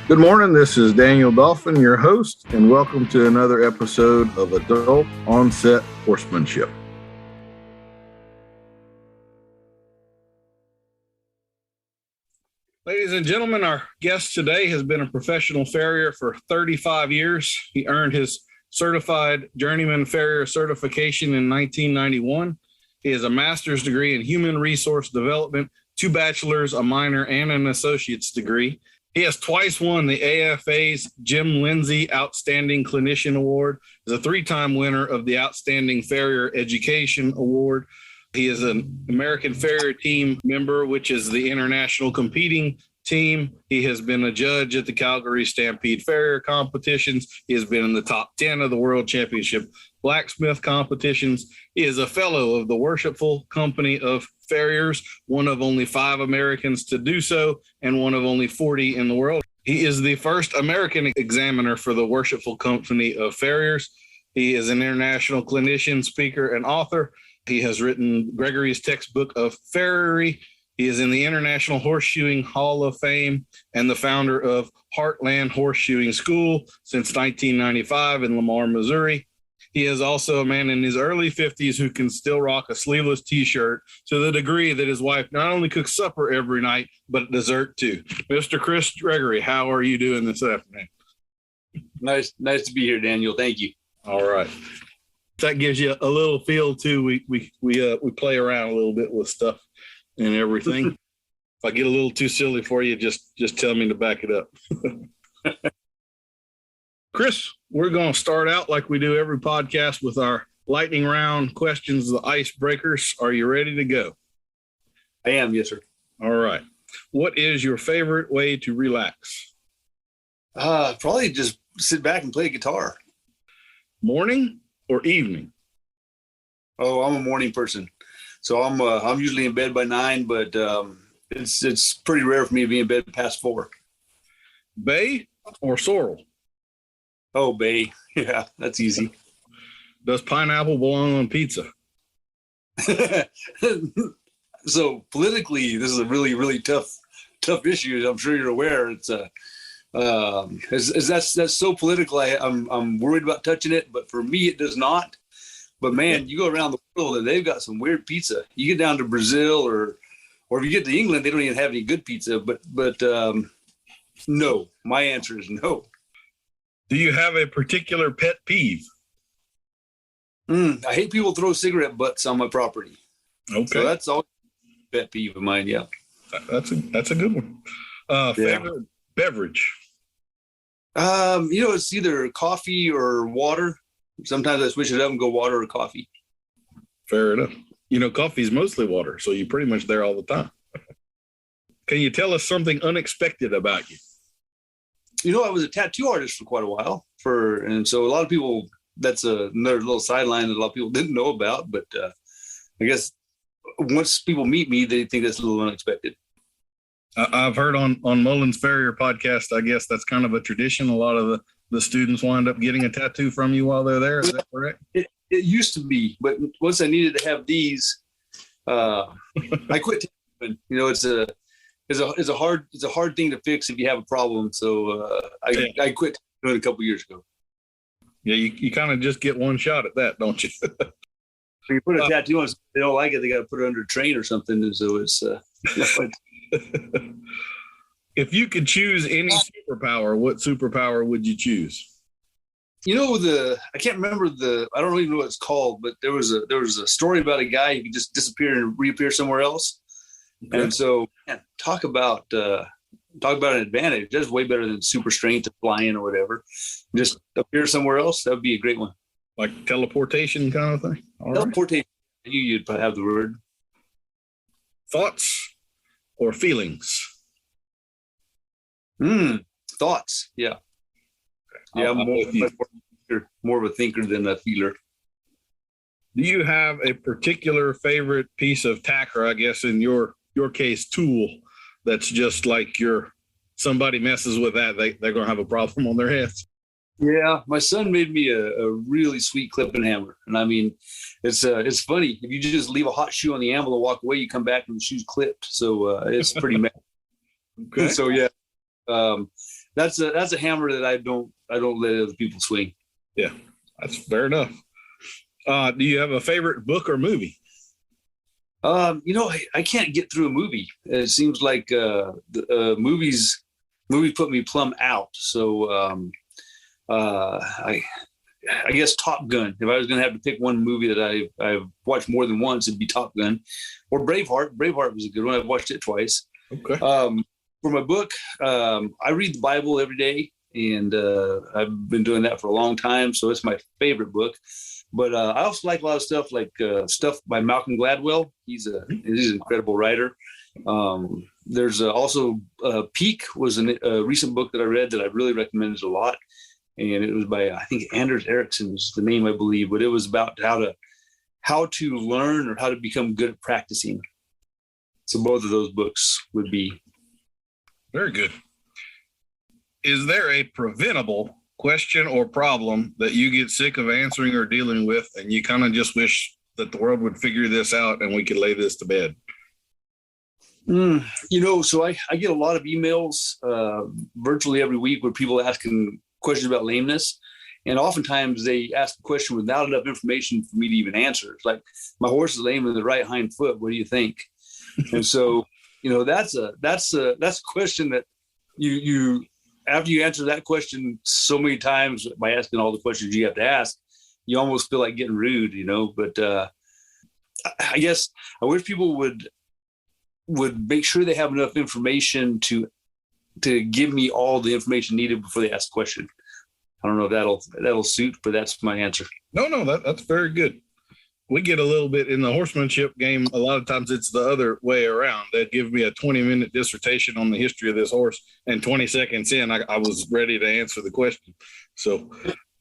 Good morning. This is Daniel Dolphin, your host, and welcome to another episode of Adult Onset Horsemanship. Ladies and gentlemen, our guest today has been a professional farrier for 35 years. He earned his certified journeyman farrier certification in 1991. He has a master's degree in human resource development, 2 bachelor's, a minor, and an associate's degree. He has twice won the AFA's Jim Lindsay Outstanding Clinician Award. He's a 3-time winner of the Outstanding Farrier Education Award. He is an American Farrier Team member, which is the international competing team. He has been a judge at the Calgary Stampede Farrier competitions. He has been in the top 10 of the World Championship blacksmith competitions. He is a fellow of the Worshipful Company of Farriers, one of only 5 Americans to do so, and one of only 40 in the world. He is the first American examiner for the Worshipful Company of Farriers. He is an international clinician, speaker, and author. He has written Gregory's textbook of Farriery. He is in the International Horseshoeing Hall of Fame and the founder of Heartland Horseshoeing School since 1995 in Lamar, Missouri. He is also a man in his early 50s who can still rock a sleeveless T-shirt to the degree that his wife not only cooks supper every night, but dessert too. Mr. Chris Gregory, how are you doing this afternoon? Nice to be here, Daniel. Thank you. All right. That gives you a little feel too. We play around a little bit with stuff and everything. If I get a little too silly for you, just tell me to back it up. Chris, we're going to start out like we do every podcast with our lightning round questions, the icebreakers. Are you ready to go? I am, yes, sir. All right. What is your favorite way to relax? Probably just sit back and play guitar. Morning or evening? Oh, I'm a morning person. So I'm usually in bed by 9, but it's pretty rare for me to be in bed past 4. Bay or sorrel? Oh, bay. Yeah, that's easy. Does pineapple belong on pizza? So politically, this is a really, really tough issue. I'm sure you're aware. It's that's so political. I'm worried about touching it, but for me, it does not. But man, you go around the world and they've got some weird pizza. You get down to Brazil or if you get to England, they don't even have any good pizza. But no, my answer is no. Do you have a particular pet peeve? I hate people throw cigarette butts on my property. Okay. So that's always a pet peeve of mine, yeah. That's a good one. Favorite beverage? It's either coffee or water. Sometimes I switch it up and go water or coffee. Fair enough. Coffee is mostly water, so you're pretty much there all the time. Can you tell us something unexpected about you? I was a tattoo artist for quite a while, and so a lot of people, that's another little sideline that a lot of people didn't know about. But I guess once people meet me, they think that's a little unexpected. I've heard on Mullins Farrier podcast, I guess that's kind of a tradition. A lot of the students wind up getting a tattoo from you while they're there. Is that correct? It used to be, but once I needed to have these, I quit tattooing. It's a hard thing to fix if you have a problem. So I quit doing it a couple years ago. Yeah, you kind of just get one shot at that, don't you? When you put a tattoo on, they don't like it. They got to put it under a train or something. And so it's. If you could choose any superpower, what superpower would you choose? I can't remember I don't even know what it's called, but there was a story about a guy who could just disappear and reappear somewhere else. Okay. And so, man, talk about an advantage. That's way better than super strength to flying or whatever. Just appear somewhere else. That would be a great one. Like teleportation kind of thing? All teleportation. Right. I knew you'd have the word. Thoughts or feelings? Thoughts. Yeah. Yeah, I'm more of a thinker than a feeler. Do you have a particular favorite piece of tack, or I guess in your case, tool, that's just like somebody messes with that, they're going to have a problem on their hands? Yeah, my son made me a really sweet clipping hammer, and I mean, it's funny. If you just leave a hot shoe on the anvil and walk away, you come back and the shoe's clipped. So it's pretty mad. Okay. So yeah, That's a hammer that I don't let other people swing. Yeah, that's fair enough. Do you have a favorite book or movie? I can't get through a movie. It seems like the movies put me plumb out. So I guess Top Gun. If I was going to have to pick one movie that I've watched more than once, it'd be Top Gun, or Braveheart. Braveheart was a good one. I've watched it twice. Okay. For my book, I read the Bible every day, and I've been doing that for a long time. So it's my favorite book. But I also like a lot of stuff like stuff by Malcolm Gladwell. He's an incredible writer. There's also Peak was a recent book that I read that I really recommended a lot. And it was by, I think, Anders Ericsson is the name, I believe. But it was about how to learn or how to become good at practicing. So both of those books would be. Very good. Is there a preventable question or problem that you get sick of answering or dealing with, and you kind of just wish that the world would figure this out and we could lay this to bed? So I get a lot of emails virtually every week where people asking questions about lameness. And oftentimes they ask a question without enough information for me to even answer. It's like, my horse is lame in the right hind foot. What do you think? And so, that's a question that you after you answer that question so many times by asking all the questions you have to ask, you almost feel like getting rude, but I guess I wish people would make sure they have enough information to give me all the information needed before they ask a question. I don't know if that'll suit, but that's my answer. No, that's very good. We get a little bit in the horsemanship game. A lot of times it's the other way around. They'd give me a 20-minute dissertation on the history of this horse, and 20 seconds in, I was ready to answer the question. So,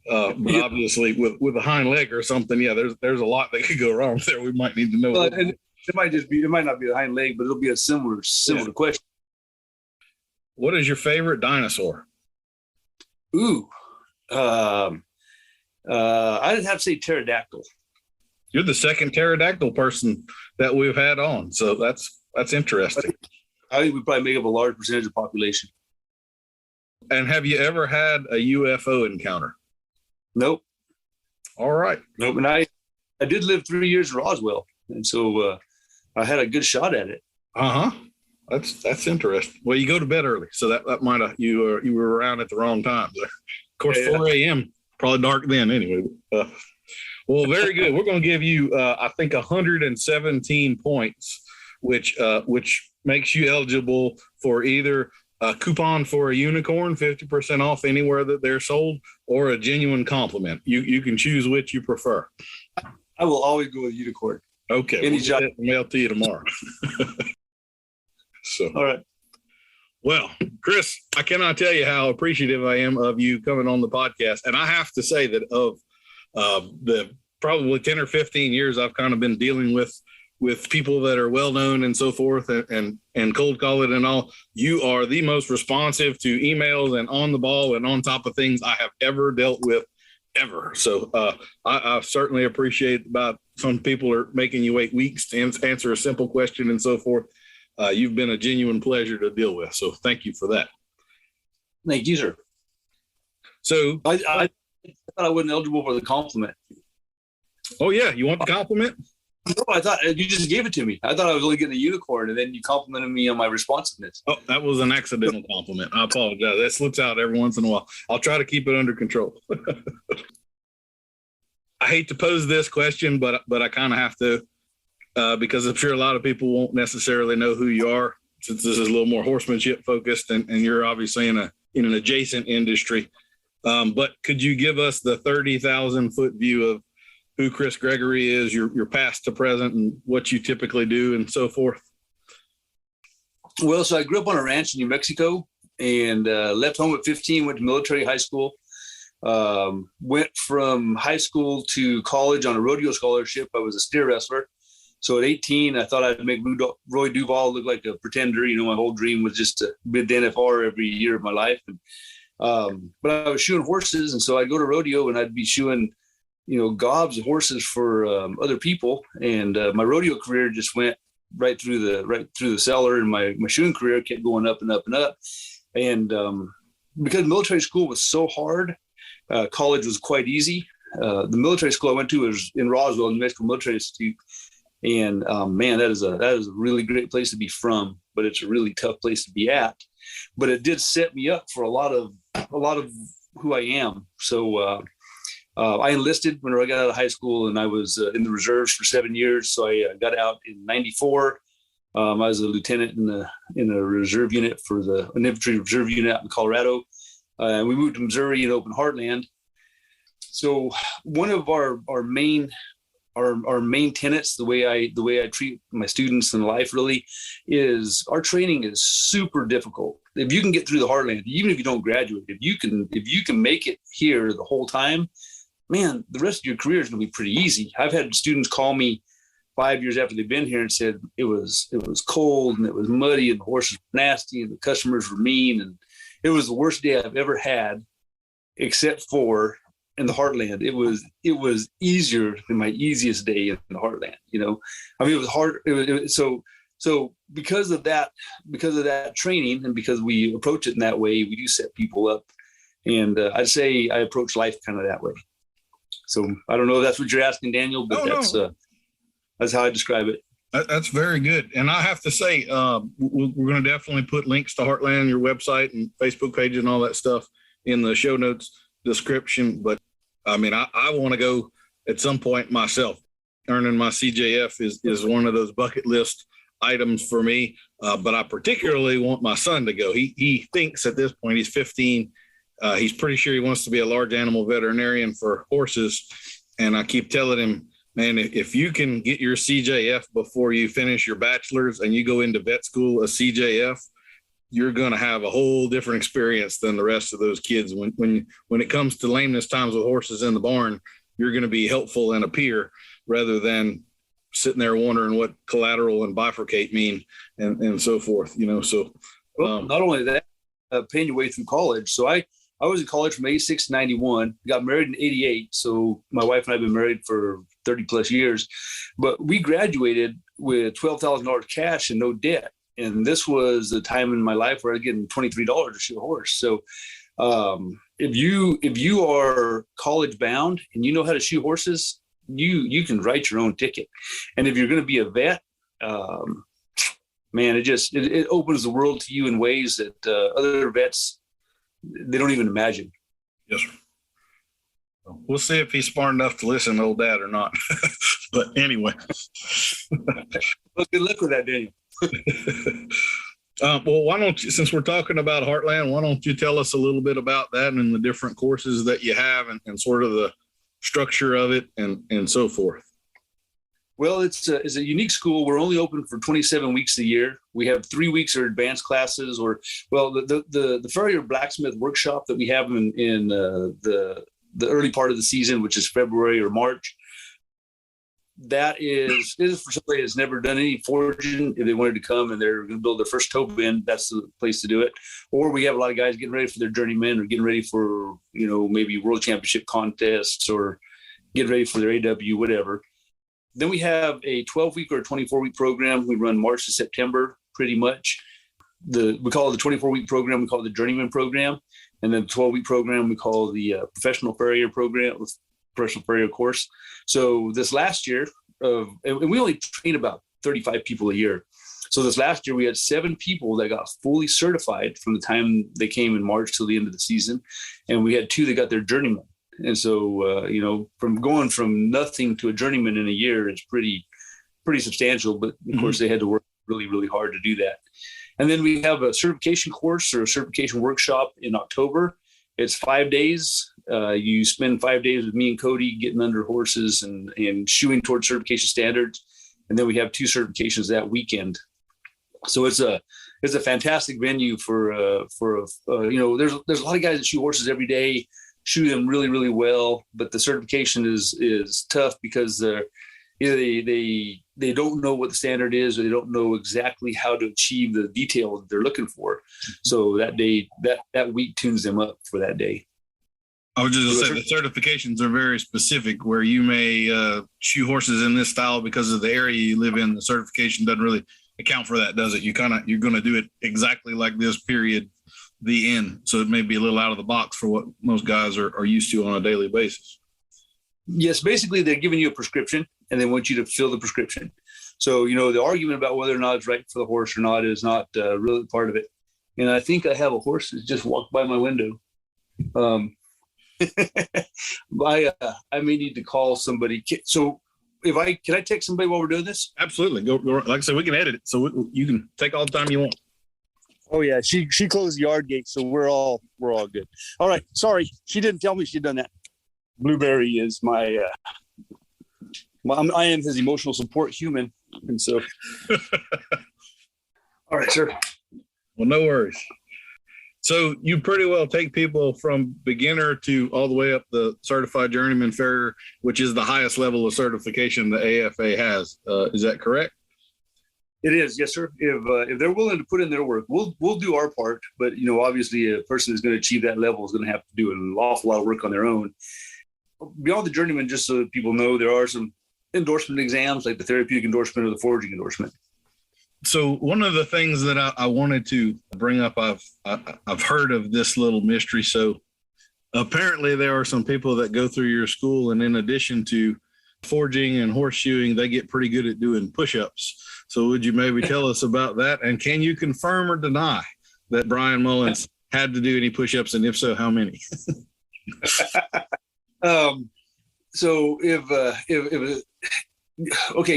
but obviously with a hind leg or something, there's a lot that could go wrong there. We might need to know. And it might not be the hind leg, but it'll be a similar question. What is your favorite dinosaur? Ooh, I'd have to say pterodactyl. You're the second pterodactyl person that we've had on, so that's interesting. I think we probably make up a large percentage of the population. And have you ever had a UFO encounter? Nope. All right. Nope. And I did live 3 years in Roswell, and so I had a good shot at it. That's interesting. Well, you go to bed early, so that might have you were around at the wrong time. Of course, 4 a.m. probably dark then anyway. Well, very good. We're going to give you, I think, 117 points, which makes you eligible for either a coupon for a unicorn, 50% off anywhere that they're sold, or a genuine compliment. You can choose which you prefer. I will always go with unicorn. Okay. We'll get that mail to you tomorrow. So. All right. Well, Chris, I cannot tell you how appreciative I am of you coming on the podcast. And I have to say that of the probably 10 or 15 years I've kind of been dealing with people that are well known and so forth and cold calling and all, you are the most responsive to emails and on the ball and on top of things I have ever dealt with ever. So I certainly appreciate about some people are making you wait weeks to answer a simple question and so forth. You've been a genuine pleasure to deal with. So thank you for that. Thank you, sir. So I thought I wasn't eligible for the compliment. Oh yeah. You want the compliment? No, I thought you just gave it to me. I thought I was only getting a unicorn, and then you complimented me on my responsiveness. Oh, that was an accidental compliment. I apologize. That slips out every once in a while. I'll try to keep it under control. I hate to pose this question, but I kind of have to, because I'm sure a lot of people won't necessarily know who you are, since this is a little more horsemanship focused, and you're obviously in an adjacent industry. But could you give us the 30,000 foot view of who Chris Gregory is, your past to present, and what you typically do and so forth? Well, so I grew up on a ranch in New Mexico and left home at 15, went to military high school, went from high school to college on a rodeo scholarship. I was a steer wrestler. So at 18, I thought I'd make Roy Duval look like a pretender. My whole dream was just to bid the NFR every year of my life. And, but I was shoeing horses. And so I'd go to rodeo and I'd be shoeing gobs of horses for other people, and my rodeo career just went right through the cellar, and my shoeing career kept going up and up and up. And because military school was so hard, college was quite easy. The military school I went to was in Roswell, New Mexico Military Institute. And man, that is a really great place to be from, but it's a really tough place to be at. But it did set me up for a lot of who I am. So I enlisted when I got out of high school, and I was in the reserves for 7 years. So I got out in '94. I was a lieutenant in a reserve unit for an infantry reserve unit out in Colorado. We moved to Missouri and opened Heartland. So one of our main tenets, the way I treat my students in life really, is our training is super difficult. If you can get through the Heartland, even if you don't graduate, if you can make it here the whole time, man, the rest of your career is going to be pretty easy. I've had students call me 5 years after they've been here and said it was cold and it was muddy and the horses were nasty and the customers were mean, and it was the worst day I've ever had, except for in the Heartland. It was easier than my easiest day in the Heartland. I mean, it was hard. So because of that training, and because we approach it in that way, we do set people up. And I'd say I approach life kind of that way. So I don't know if that's what you're asking, Daniel, but that's how I describe it. That's very good. And I have to say, we're going to definitely put links to Heartland, your website and Facebook page and all that stuff in the show notes description. But I mean, I want to go at some point myself. Earning my CJF is one of those bucket list items for me. But I particularly want my son to go. He thinks at this point, he's 15. He's pretty sure he wants to be a large animal veterinarian for horses. And I keep telling him, man, if you can get your CJF before you finish your bachelor's and you go into vet school, a CJF, you're going to have a whole different experience than the rest of those kids. When it comes to lameness times with horses in the barn, you're going to be helpful and a peer rather than sitting there wondering what collateral and bifurcate mean and so forth, So, well, not only that, paying your way through college. So I was in college from 86 to 91, got married in 88. So my wife and I have been married for 30 plus years, but we graduated with $12,000 cash and no debt. And this was the time in my life where I was getting $23 to shoe a horse. So if you are college bound and you know how to shoe horses, you can write your own ticket. And if you're going to be a vet, man, it opens the world to you in ways that other vets, they don't even imagine. Yes, sir. We'll see if he's smart enough to listen to old dad or not. But anyway. Well, good luck with that, Daniel. Well, why don't you, since we're talking about Heartland, why don't you tell us a little bit about that and the different courses that you have and sort of the structure of it and so forth? Well, it's a unique school. We're only open for 27 weeks a year. We have 3 weeks of advanced classes, the Farrier blacksmith workshop that we have in the early part of the season, which is February or March. That is for somebody that's never done any forging. If they wanted to come and they're going to build their first toe bin, that's the place to do it. Or we have a lot of guys getting ready for their journeyman or getting ready for, maybe world championship contests or getting ready for their AW, whatever. Then we have a 12-week or a 24-week program. We run March to September pretty much. We call it the 24-week program. We call it the journeyman program. And then the 12-week program, we call the professional farrier program, professional farrier course. So this last year, and we only train about 35 people a year. So this last year, we had 7 people that got fully certified from the time they came in March till the end of the season. And we had 2 that got their journeyman. And so, from going from nothing to a journeyman in a year is pretty substantial. But of course, they had to work really, really hard to do that. And then we have a certification course or a certification workshop in October. It's 5 days. You spend 5 days with me and Cody getting under horses and shoeing towards certification standards. And then we have 2 certifications that weekend. So it's a fantastic venue for there's a lot of guys that shoe horses every day, shoe them really, really well, but the certification is tough because they don't know what the standard is, or they don't know exactly how to achieve the detail that they're looking for. So that day, that week tunes them up for that day. I was just going to say the certifications are very specific, where you may shoe horses in this style because of the area you live in. The certification doesn't really account for that, does it? You're going to do it exactly like this, period. the end. So it may be a little out of the box for what most guys are used to on a daily basis. Yes, basically they're giving you a prescription and they want you to fill the prescription. So, the argument about whether or not it's right for the horse or not is not really part of it. And I think I have a horse that just walked by my window. I may need to call somebody. So can I text somebody while we're doing this? Absolutely. Go. Like I said, we can edit it. So you can take all the time you want. Oh yeah. She closed the yard gate. So we're all good. All right. Sorry. She didn't tell me she'd done that. Blueberry is I am his emotional support human. And so, all right, sir. Well, no worries. So you pretty well take people from beginner to all the way up the certified journeyman farrier, which is the highest level of certification the AFA has. Is that correct? It is, yes, sir. If they're willing to put in their work, we'll do our part. But obviously, a person who's going to achieve that level is going to have to do an awful lot of work on their own. Beyond the journeyman, just so that people know, there are some endorsement exams like the therapeutic endorsement or the foraging endorsement. So one of the things that I wanted to bring up, I've heard of this little mystery. So apparently there are some people that go through your school, and in addition to foraging and horseshoeing, they get pretty good at doing push-ups. So would you maybe tell us about that? And can you confirm or deny that Brian Mullins had to do any push-ups, and if so, how many? So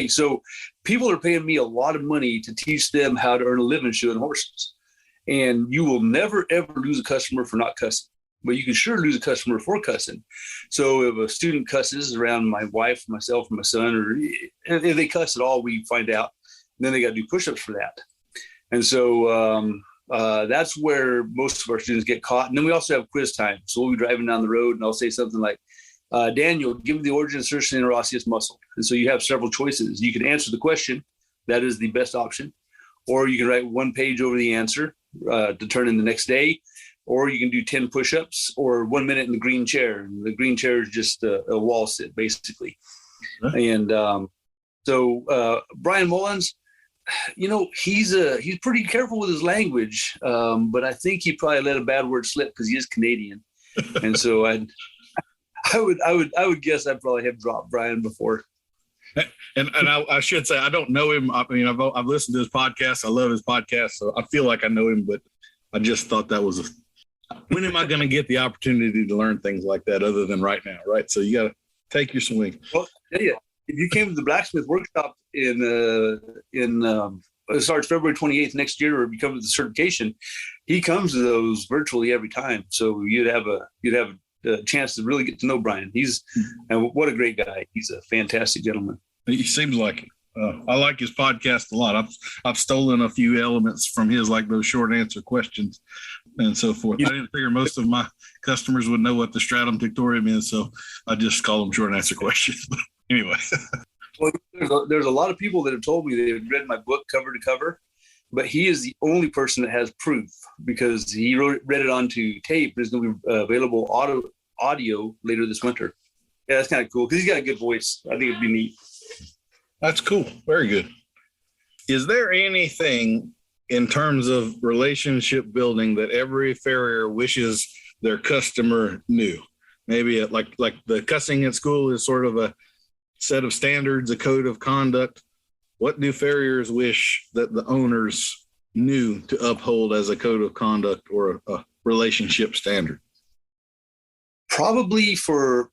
so people are paying me a lot of money to teach them how to earn a living shoeing horses. And you will never, ever lose a customer for not cussing, but you can sure lose a customer for cussing. So if a student cusses around my wife, myself, and my son, or if they cuss at all, we find out, and then they got to do push-ups for that. And so that's where most of our students get caught. And then we also have quiz time. So we'll be driving down the road and I'll say something like, Daniel, give me the origin, insertion, and interosseous muscle. And so you have several choices. You can answer the question. That is the best option. Or you can write one page over the answer to turn in the next day. Or you can do 10 push-ups or 1 minute in the green chair. And the green chair is just a wall sit, basically. Huh. And so Brian Mullins, he's pretty careful with his language. But I think he probably let a bad word slip because he is Canadian. And so I would guess I probably have dropped Brian before. And I should say I don't know him. I mean, I've listened to his podcast. I love his podcast, so I feel like I know him. But I just thought that was when am I going to get the opportunity to learn things like that other than right now, right? So you got to take your swing. Well, I tell you, if you came to the blacksmith workshop starts February 28th next year, or become the certification, he comes to those virtually every time. So you'd have a chance to really get to know Brian. And what a great guy. He's a fantastic gentleman. He seems like it. I like his podcast a lot. I've stolen a few elements from his, like those short answer questions and so forth. I didn't figure most of my customers would know what the stratum pictorium is, so I just call them short answer questions. But anyway. Well, there's a lot of people that have told me they've read my book cover to cover, but he is the only person that has proof because he read it onto tape. It's going to be available audio later this winter. Yeah, that's kind of cool because he's got a good voice. I think it'd be neat. That's cool. Very good. Is there anything in terms of relationship building that every farrier wishes their customer knew? Maybe like the cussing at school is sort of a set of standards, a code of conduct. What do farriers wish that the owners knew to uphold as a code of conduct or a relationship standard? Probably for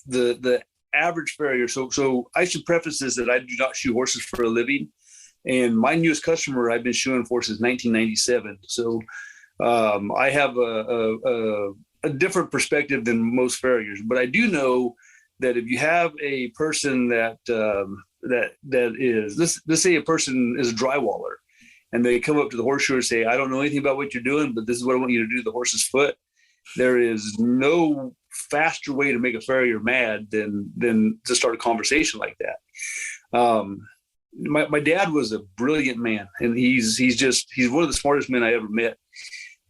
the average farrier. So I should preface this that I do not shoe horses for a living. And my newest customer I've been shoeing for since 1997. So I have a different perspective than most farriers. But I do know that if you have a person that is, let's say a person is a drywaller, and they come up to the horseshoer and say, I don't know anything about what you're doing, but this is what I want you to do to the horse's foot. There is no faster way to make a farrier mad than to start a conversation like that. My dad was a brilliant man, and he's one of the smartest men I ever met.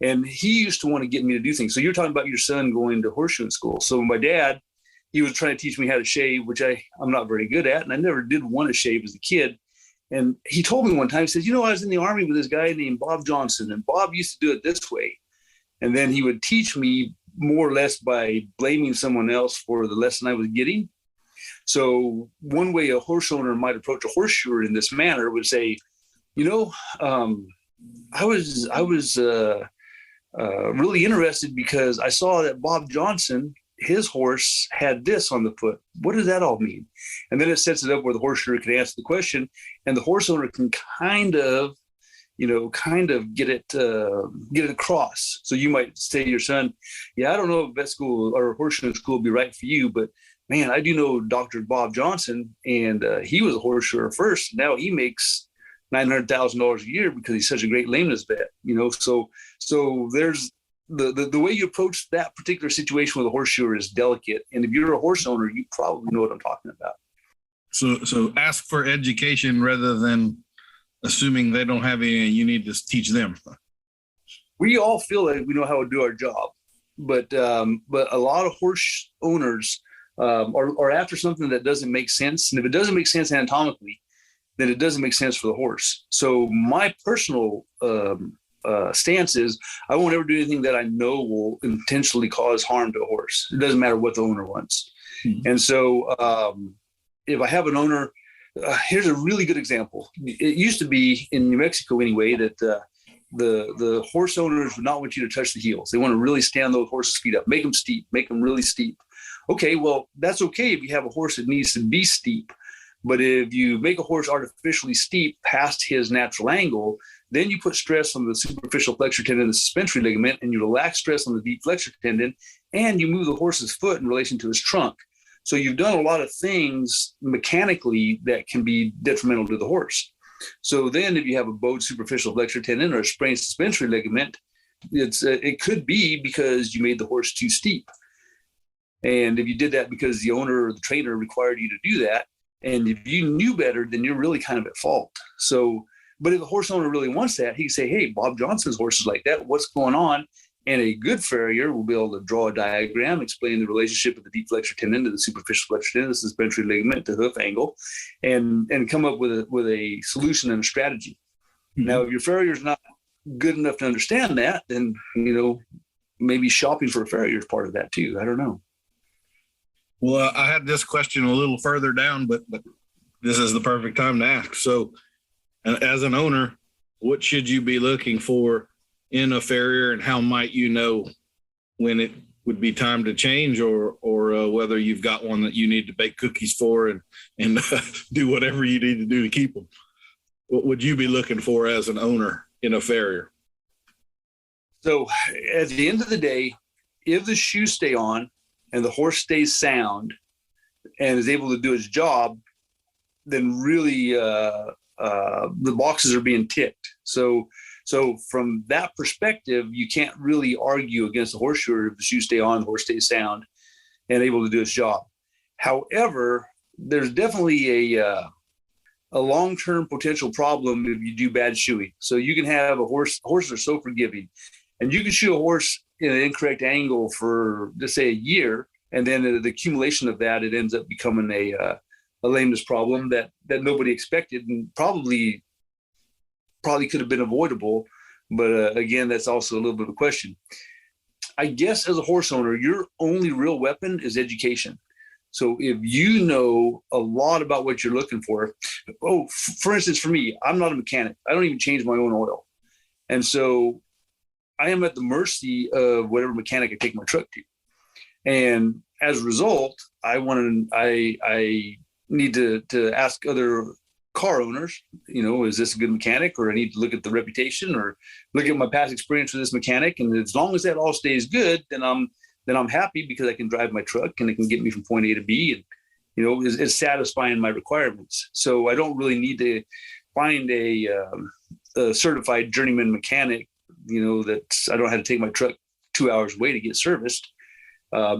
And he used to want to get me to do things. So you're talking about your son going to horseshoeing school. So my dad, he was trying to teach me how to shave, which I'm not very good at. And I never did want to shave as a kid. And he told me one time, he said, I was in the Army with this guy named Bob Johnson, and Bob used to do it this way. And then he would teach me more or less by blaming someone else for the lesson I was getting. So one way a horse owner might approach a horseshoer in this manner would say, I was really interested because I saw that Bob Johnson, his horse, had this on the foot. What does that all mean? And then it sets it up where the horseshoer can answer the question, and the horse owner can kind of get it across. So you might say to your son, yeah, I don't know if vet school or horseshoeing school will be right for you, but man, I do know Dr. Bob Johnson, and he was a horseshoer first. Now he makes $900,000 a year because he's such a great lameness vet, So there's the way you approach that particular situation with a horseshoer is delicate. And if you're a horse owner, you probably know what I'm talking about. So ask for education rather than assuming they don't have any and you need to teach them. We all feel like we know how to do our job, but a lot of horse owners are after something that doesn't make sense. And if it doesn't make sense anatomically, then it doesn't make sense for the horse. So my personal stance is I won't ever do anything that I know will intentionally cause harm to a horse. It doesn't matter what the owner wants. Mm-hmm. And so if I have an owner, here's a really good example. It used to be in New Mexico anyway that the horse owners would not want you to touch the heels. They want to really stand those horses' feet up, make them steep, make them really steep. Okay, well, that's okay if you have a horse that needs to be steep. But if you make a horse artificially steep past his natural angle, then you put stress on the superficial flexor tendon and the suspensory ligament, and you relax stress on the deep flexor tendon, and you move the horse's foot in relation to his trunk. So you've done a lot of things mechanically that can be detrimental to the horse. So then if you have a bowed superficial flexor tendon or a sprained suspensory ligament, it could be because you made the horse too steep. And if you did that because the owner or the trainer required you to do that, and if you knew better, then you're really kind of at fault. So, but if the horse owner really wants that, he can say, hey, Bob Johnson's horse is like that. What's going on? And a good farrier will be able to draw a diagram, explain the relationship of the deep flexor tendon to the superficial flexor tendon, the suspensory ligament, the hoof angle, and come up with a solution and a strategy. Mm-hmm. Now, if your farrier is not good enough to understand that, then, maybe shopping for a farrier is part of that too. I don't know. Well, I had this question a little further down, but this is the perfect time to ask. So as an owner, what should you be looking for in a farrier, and how might you know when it would be time to change or whether you've got one that you need to bake cookies for and do whatever you need to do to keep them? What would you be looking for as an owner in a farrier? So at the end of the day, if the shoes stay on and the horse stays sound and is able to do its job, then really the boxes are being ticked. So from that perspective, you can't really argue against the horseshoer if the shoes stay on, the horse stays sound and able to do its job. However, there's definitely a long-term potential problem if you do bad shoeing. So you can have horses are so forgiving, and you can shoe a horse in an incorrect angle for, let's say, a year, and then the accumulation of that, it ends up becoming a lameness problem that nobody expected and probably could have been avoidable. But again, that's also a little bit of a question. I guess as a horse owner, your only real weapon is education. So if you know a lot about what you're looking for, for instance, for me, I'm not a mechanic. I don't even change my own oil. And so I am at the mercy of whatever mechanic I take my truck to. And as a result, I need to ask other car owners, is this a good mechanic, or I need to look at the reputation or look at my past experience with this mechanic. And as long as that all stays good, then I'm happy because I can drive my truck and it can get me from point A to B, and it's satisfying my requirements. So I don't really need to find a certified journeyman mechanic, that I don't have to take my truck 2 hours away to get serviced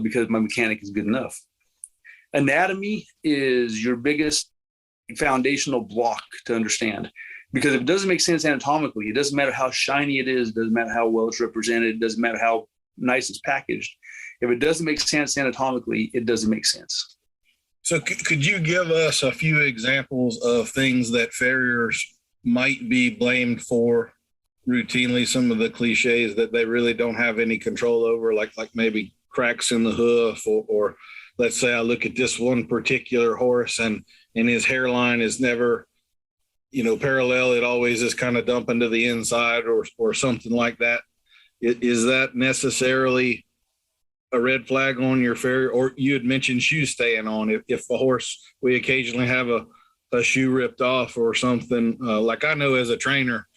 because my mechanic is good enough. Anatomy is your biggest foundational block to understand, because if it doesn't make sense anatomically, it doesn't matter how shiny it is, it doesn't matter how well it's represented, it doesn't matter how nice it's packaged. If it doesn't make sense anatomically, it doesn't make sense. So could you give us a few examples of things that farriers might be blamed for routinely some of the cliches that they really don't have any control over, like maybe cracks in the hoof, or let's say I look at this one particular horse and his hairline is never, parallel. It always is kind of dumping to the inside or something like that. Is that necessarily a red flag on your farrier? Or you had mentioned shoes staying on. If a horse, we occasionally have a shoe ripped off or something, like I know as a trainer,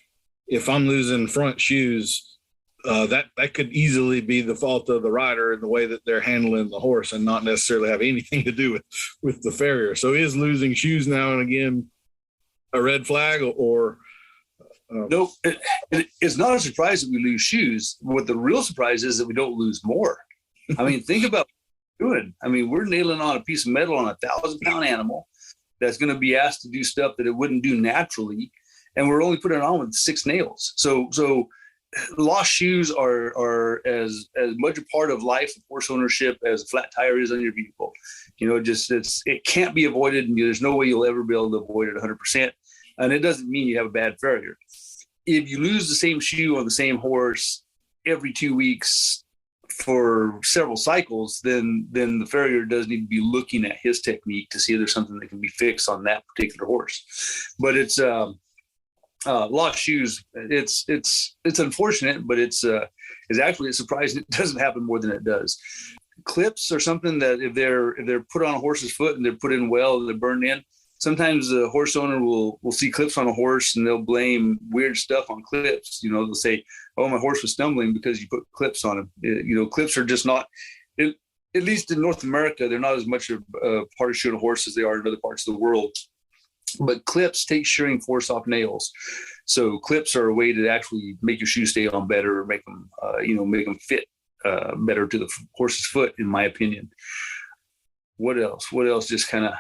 if I'm losing front shoes, that could easily be the fault of the rider and the way that they're handling the horse, and not necessarily have anything to do with the farrier. So is losing shoes now and again a red flag, or no? It's not a surprise that we lose shoes. What the real surprise is that we don't lose more. I mean, think about what we're doing. I mean, we're nailing on a piece of metal on a 1,000-pound animal that's going to be asked to do stuff that it wouldn't do naturally, and we're only putting it on with 6 nails. So lost shoes are as much a part of life of horse ownership as a flat tire is on your vehicle. It can't be avoided, and there's no way you'll ever be able to avoid it 100%. And it doesn't mean you have a bad farrier. If you lose the same shoe on the same horse every 2 weeks for several cycles, then the farrier does need to be looking at his technique to see if there's something that can be fixed on that particular horse. But it's lost shoes. It's unfortunate, but it's actually surprising it doesn't happen more than it does. Clips are something that if they're put on a horse's foot and they're put in well and they're burned in, sometimes the horse owner will see clips on a horse and they'll blame weird stuff on clips. They'll say, "Oh, my horse was stumbling because you put clips on him." Clips are just not, at least in North America, they're not as much a part of shoeing a horse as they are in other parts of the world. But clips take shearing force off nails. So clips are a way to actually make your shoes stay on better, or make them fit better to the horse's foot, in my opinion. What else? Just kind of.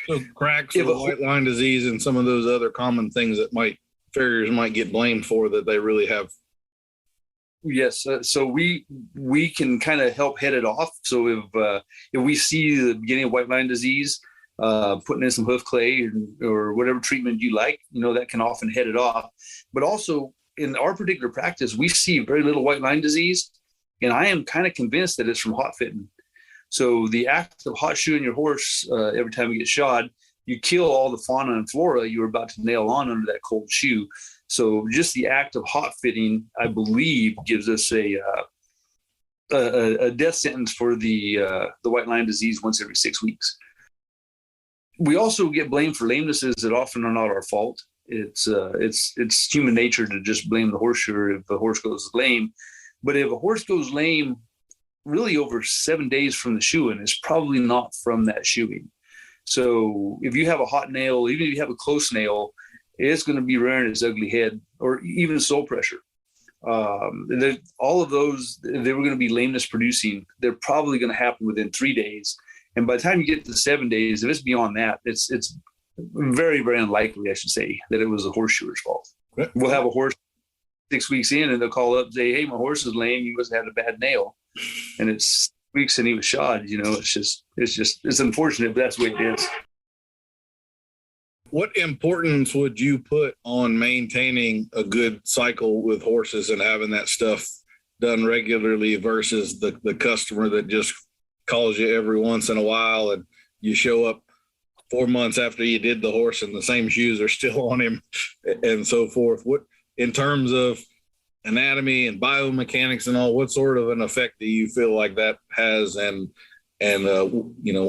So cracks, or white line disease, and some of those other common things that farriers might get blamed for that they really have. Yes, so we can kind of help head it off. So if we see the beginning of white line disease, putting in some hoof clay or whatever treatment you like, that can often head it off. But also in our particular practice, we see very little white line disease, and I am kind of convinced that it's from hot fitting. So the act of hot shoeing your horse every time you get shod, you kill all the fauna and flora you were about to nail on under that cold shoe. So just the act of hot fitting, I believe, gives us a death sentence for the white line disease once every 6 weeks. We also get blamed for lamenesses that often are not our fault. It's human nature to just blame the horseshoer if the horse goes lame. But if a horse goes lame really over 7 days from the shoeing, it's probably not from that shoeing. So if you have a hot nail, even if you have a close nail, it's going to be rearing its ugly head, or even sole pressure. All of those, if they were going to be lameness producing, they're probably going to happen within 3 days. And by the time you get to 7 days, if it's beyond that, it's very, very unlikely, I should say, that it was the horseshoer's fault. We'll have a horse 6 weeks in, and they'll call up and say, "Hey, my horse is lame. He must have had a bad nail." And it's weeks and he was shod. It's unfortunate, but that's the way it is. What importance would you put on maintaining a good cycle with horses and having that stuff done regularly versus the customer that just calls you every once in a while and you show up 4 months after you did the horse and the same shoes are still on him and so forth? What, in terms of anatomy and biomechanics and all, what sort of an effect do you feel like that has, and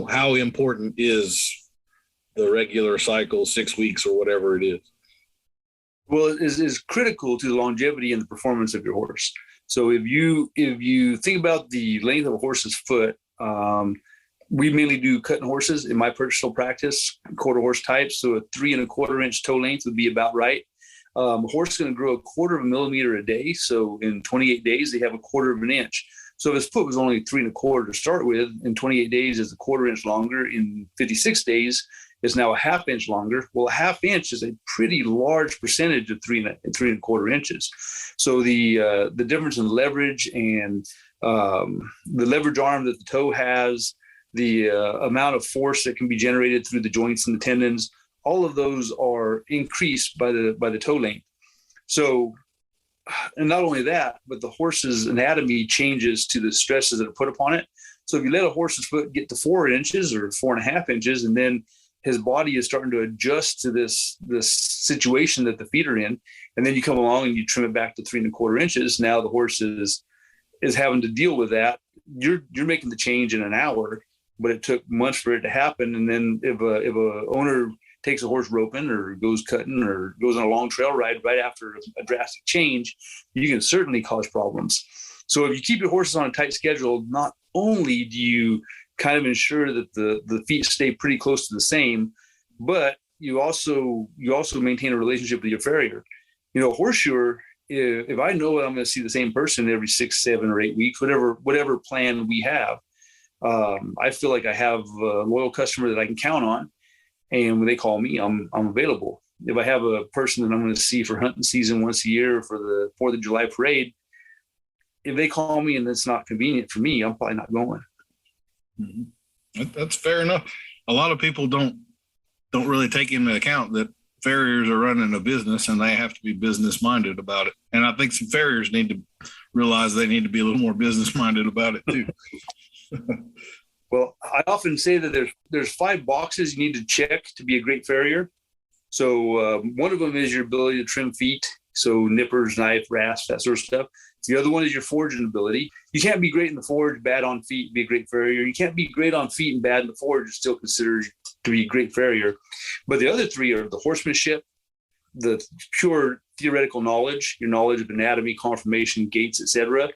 how important is the regular cycle, 6 weeks or whatever it is? Well, it is critical to the longevity and the performance of your horse. So if you think about the length of a horse's foot, we mainly do cutting horses in my personal practice, quarter horse types. So a 3 1/4 inch toe length would be about right. A horse is going to grow 1/4 millimeter a day. So in 28 days, they have 1/4 inch. So if his foot was only 3 1/4 to start with, in 28 days is 1/4 inch longer. In 56 days, it's now 1/2 inch longer. Well, 1/2 inch is a pretty large percentage of 3 1/4 inches. So the difference in leverage and the leverage arm that the toe has, the amount of force that can be generated through the joints and the tendons, all of those are increased by the toe length. So and not only that, but the horse's anatomy changes to the stresses that are put upon it. So if you let a horse's foot get to 4 inches or 4.5 inches, and then his body is starting to adjust to this situation that the feet are in, and then you come along and you trim it back to 3.25 inches. Now the horse is having to deal with that. You're making the change in an hour, but it took months for it to happen. And then if a owner takes a horse roping or goes cutting or goes on a long trail ride right after a drastic change, you can certainly cause problems. So if you keep your horses on a tight schedule, not only do you kind of ensure that the feet stay pretty close to the same, but you also maintain a relationship with your farrier. You know, horseshoer, if I know I'm going to see the same person every 6, 7, or 8 weeks, whatever plan we have, I feel like I have a loyal customer that I can count on. And when they call me, I'm available. If I have a person that I'm going to see for hunting season once a year for the 4th of July parade, if they call me and it's not convenient for me, I'm probably not going. Mm-hmm. That's fair enough. A lot of people don't really take into account that farriers are running a business and they have to be business minded about it. And I think some farriers need to realize they need to be a little more business minded about it too. Well, I often say that there's 5 boxes you need to check to be a great farrier. So one of them is your ability to trim feet. So nippers, knife, rasp, that sort of stuff. The other one is your foraging ability. You can't be great in the forage, bad on feet, be a great farrier. You can't be great on feet and bad in the forage, still considered to be a great farrier. But the other 3 are the horsemanship, the pure theoretical knowledge, your knowledge of anatomy, conformation, gaits, etc.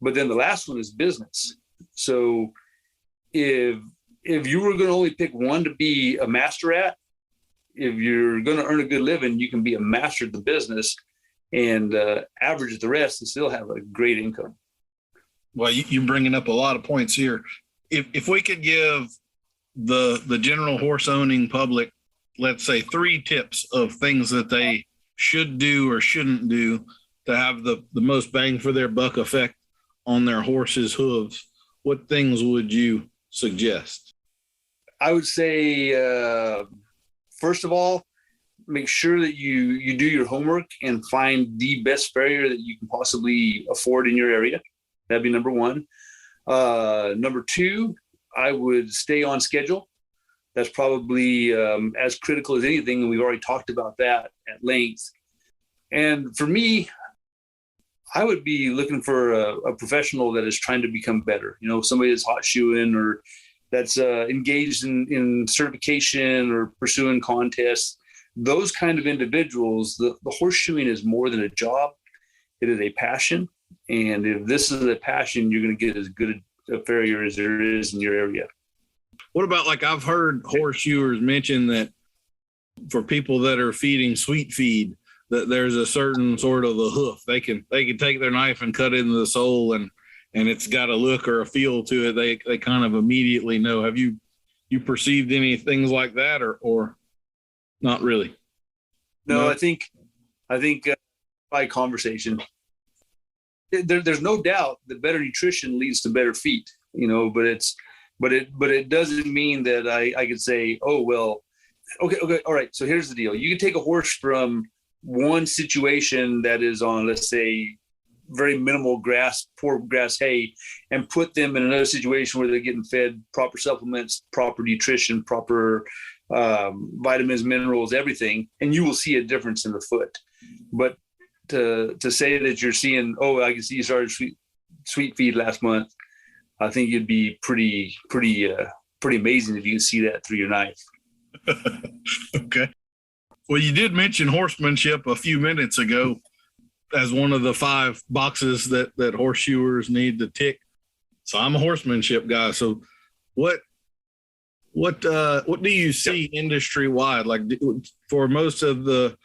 But then the last one is business. So if you were going to only pick one to be a master at, if you're going to earn a good living, you can be a master at the business and average the rest and still have a great income. Well, you're bringing up a lot of points here. If we could give the general horse owning public, let's say 3 tips of things that they should do or shouldn't do to have the most bang for their buck effect on their horse's hooves, what things would you suggest? I would say, first of all, make sure that you do your homework and find the best farrier that you can possibly afford in your area. That'd be number 1. Number 2, I would stay on schedule. That's probably as critical as anything, and we've already talked about that at length. And for me, I would be looking for a professional that is trying to become better. You know, somebody that's hot shoeing or that's engaged in certification or pursuing contests. Those kind of individuals, the horseshoeing is more than a job. It is a passion. And if this is a passion, you're going to get as good a farrier as there is in your area. What about, like, I've heard horseshoers mention that for people that are feeding sweet feed, that there's a certain sort of a hoof. They can take their knife and cut into the sole and it's got a look or a feel to it. They kind of immediately know. Have you perceived any things like that or not really? No, I think by conversation, there's no doubt that better nutrition leads to better feet, you know, but it doesn't mean that I could say, oh, well, okay. All right. So here's the deal. You can take a horse from one situation that is on, let's say, very minimal grass, poor grass hay, and put them in another situation where they're getting fed proper supplements, proper nutrition, proper vitamins, minerals, everything, and you will see a difference in the foot. But to say that you're seeing, oh, I can see you started sweet feed last month, I think you'd be pretty amazing if you could see that through your knife. Okay. Well, you did mention horsemanship a few minutes ago as one of the 5 boxes that horseshoers need to tick. So I'm a horsemanship guy. So what do you see industry wide? Like, for most of the,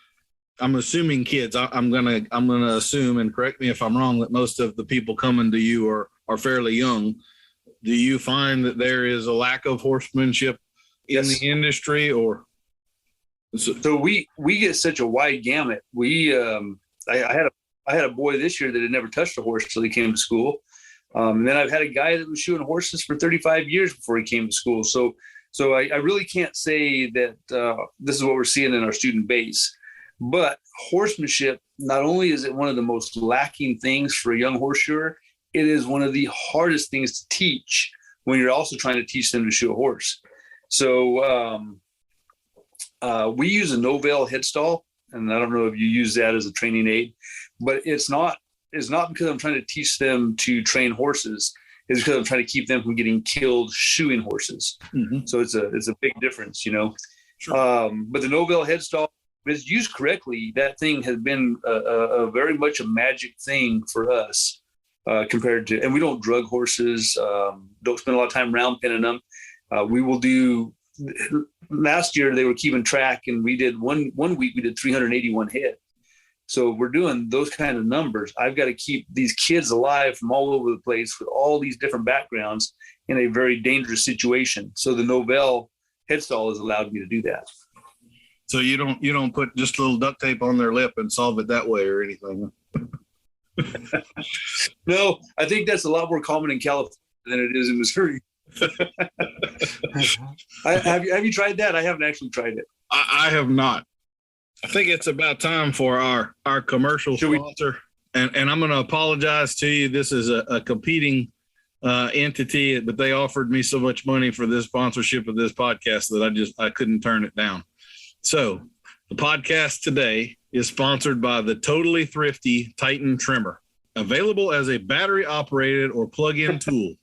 I'm assuming kids, I'm gonna assume, and correct me if I'm wrong, that most of the people coming to you are fairly young. Do you find that there is a lack of horsemanship in the industry, or? So we get such a wide gamut. I had a boy this year that had never touched a horse until he came to school. And then I've had a guy that was shoeing horses for 35 years before he came to school. So I really can't say that this is what we're seeing in our student base. But horsemanship, not only is it one of the most lacking things for a young horseshoer, it is one of the hardest things to teach when you're also trying to teach them to shoe a horse. So we use a no-veil headstall, and I don't know if you use that as a training aid, but it's not because I'm trying to teach them to train horses. It's because I'm trying to keep them from getting killed shoeing horses. Mm-hmm. So it's a big difference, you know. Sure. But the no-veil headstall, if it's used correctly, that thing has been a very much a magic thing for us compared to, and we don't drug horses, don't spend a lot of time round pinning them. We will do, last year they were keeping track, and we did one week, we did 381 head. So we're doing those kind of numbers. I've got to keep these kids alive from all over the place with all these different backgrounds in a very dangerous situation. So the no-veil headstall has allowed me to do that. So you don't put just a little duct tape on their lip and solve it that way or anything? No, I think that's a lot more common in California than it is in Missouri. Have you tried that? I haven't actually tried it. I have not. I think it's about time for our commercial sponsor. And I'm going to apologize to you. This is a competing entity, but they offered me so much money for this sponsorship of this podcast that I couldn't turn it down. So the podcast today is sponsored by the Totally Thrifty Titan Trimmer, available as a battery operated or plug-in tool.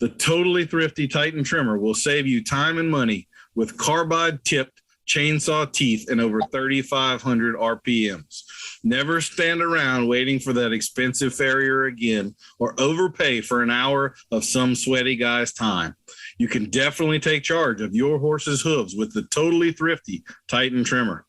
The Totally Thrifty Titan Trimmer will save you time and money with carbide tipped chainsaw teeth and over 3,500 RPMs. Never stand around waiting for that expensive farrier again or overpay for an hour of some sweaty guy's time. You can definitely take charge of your horse's hooves with the Totally Thrifty Titan Trimmer.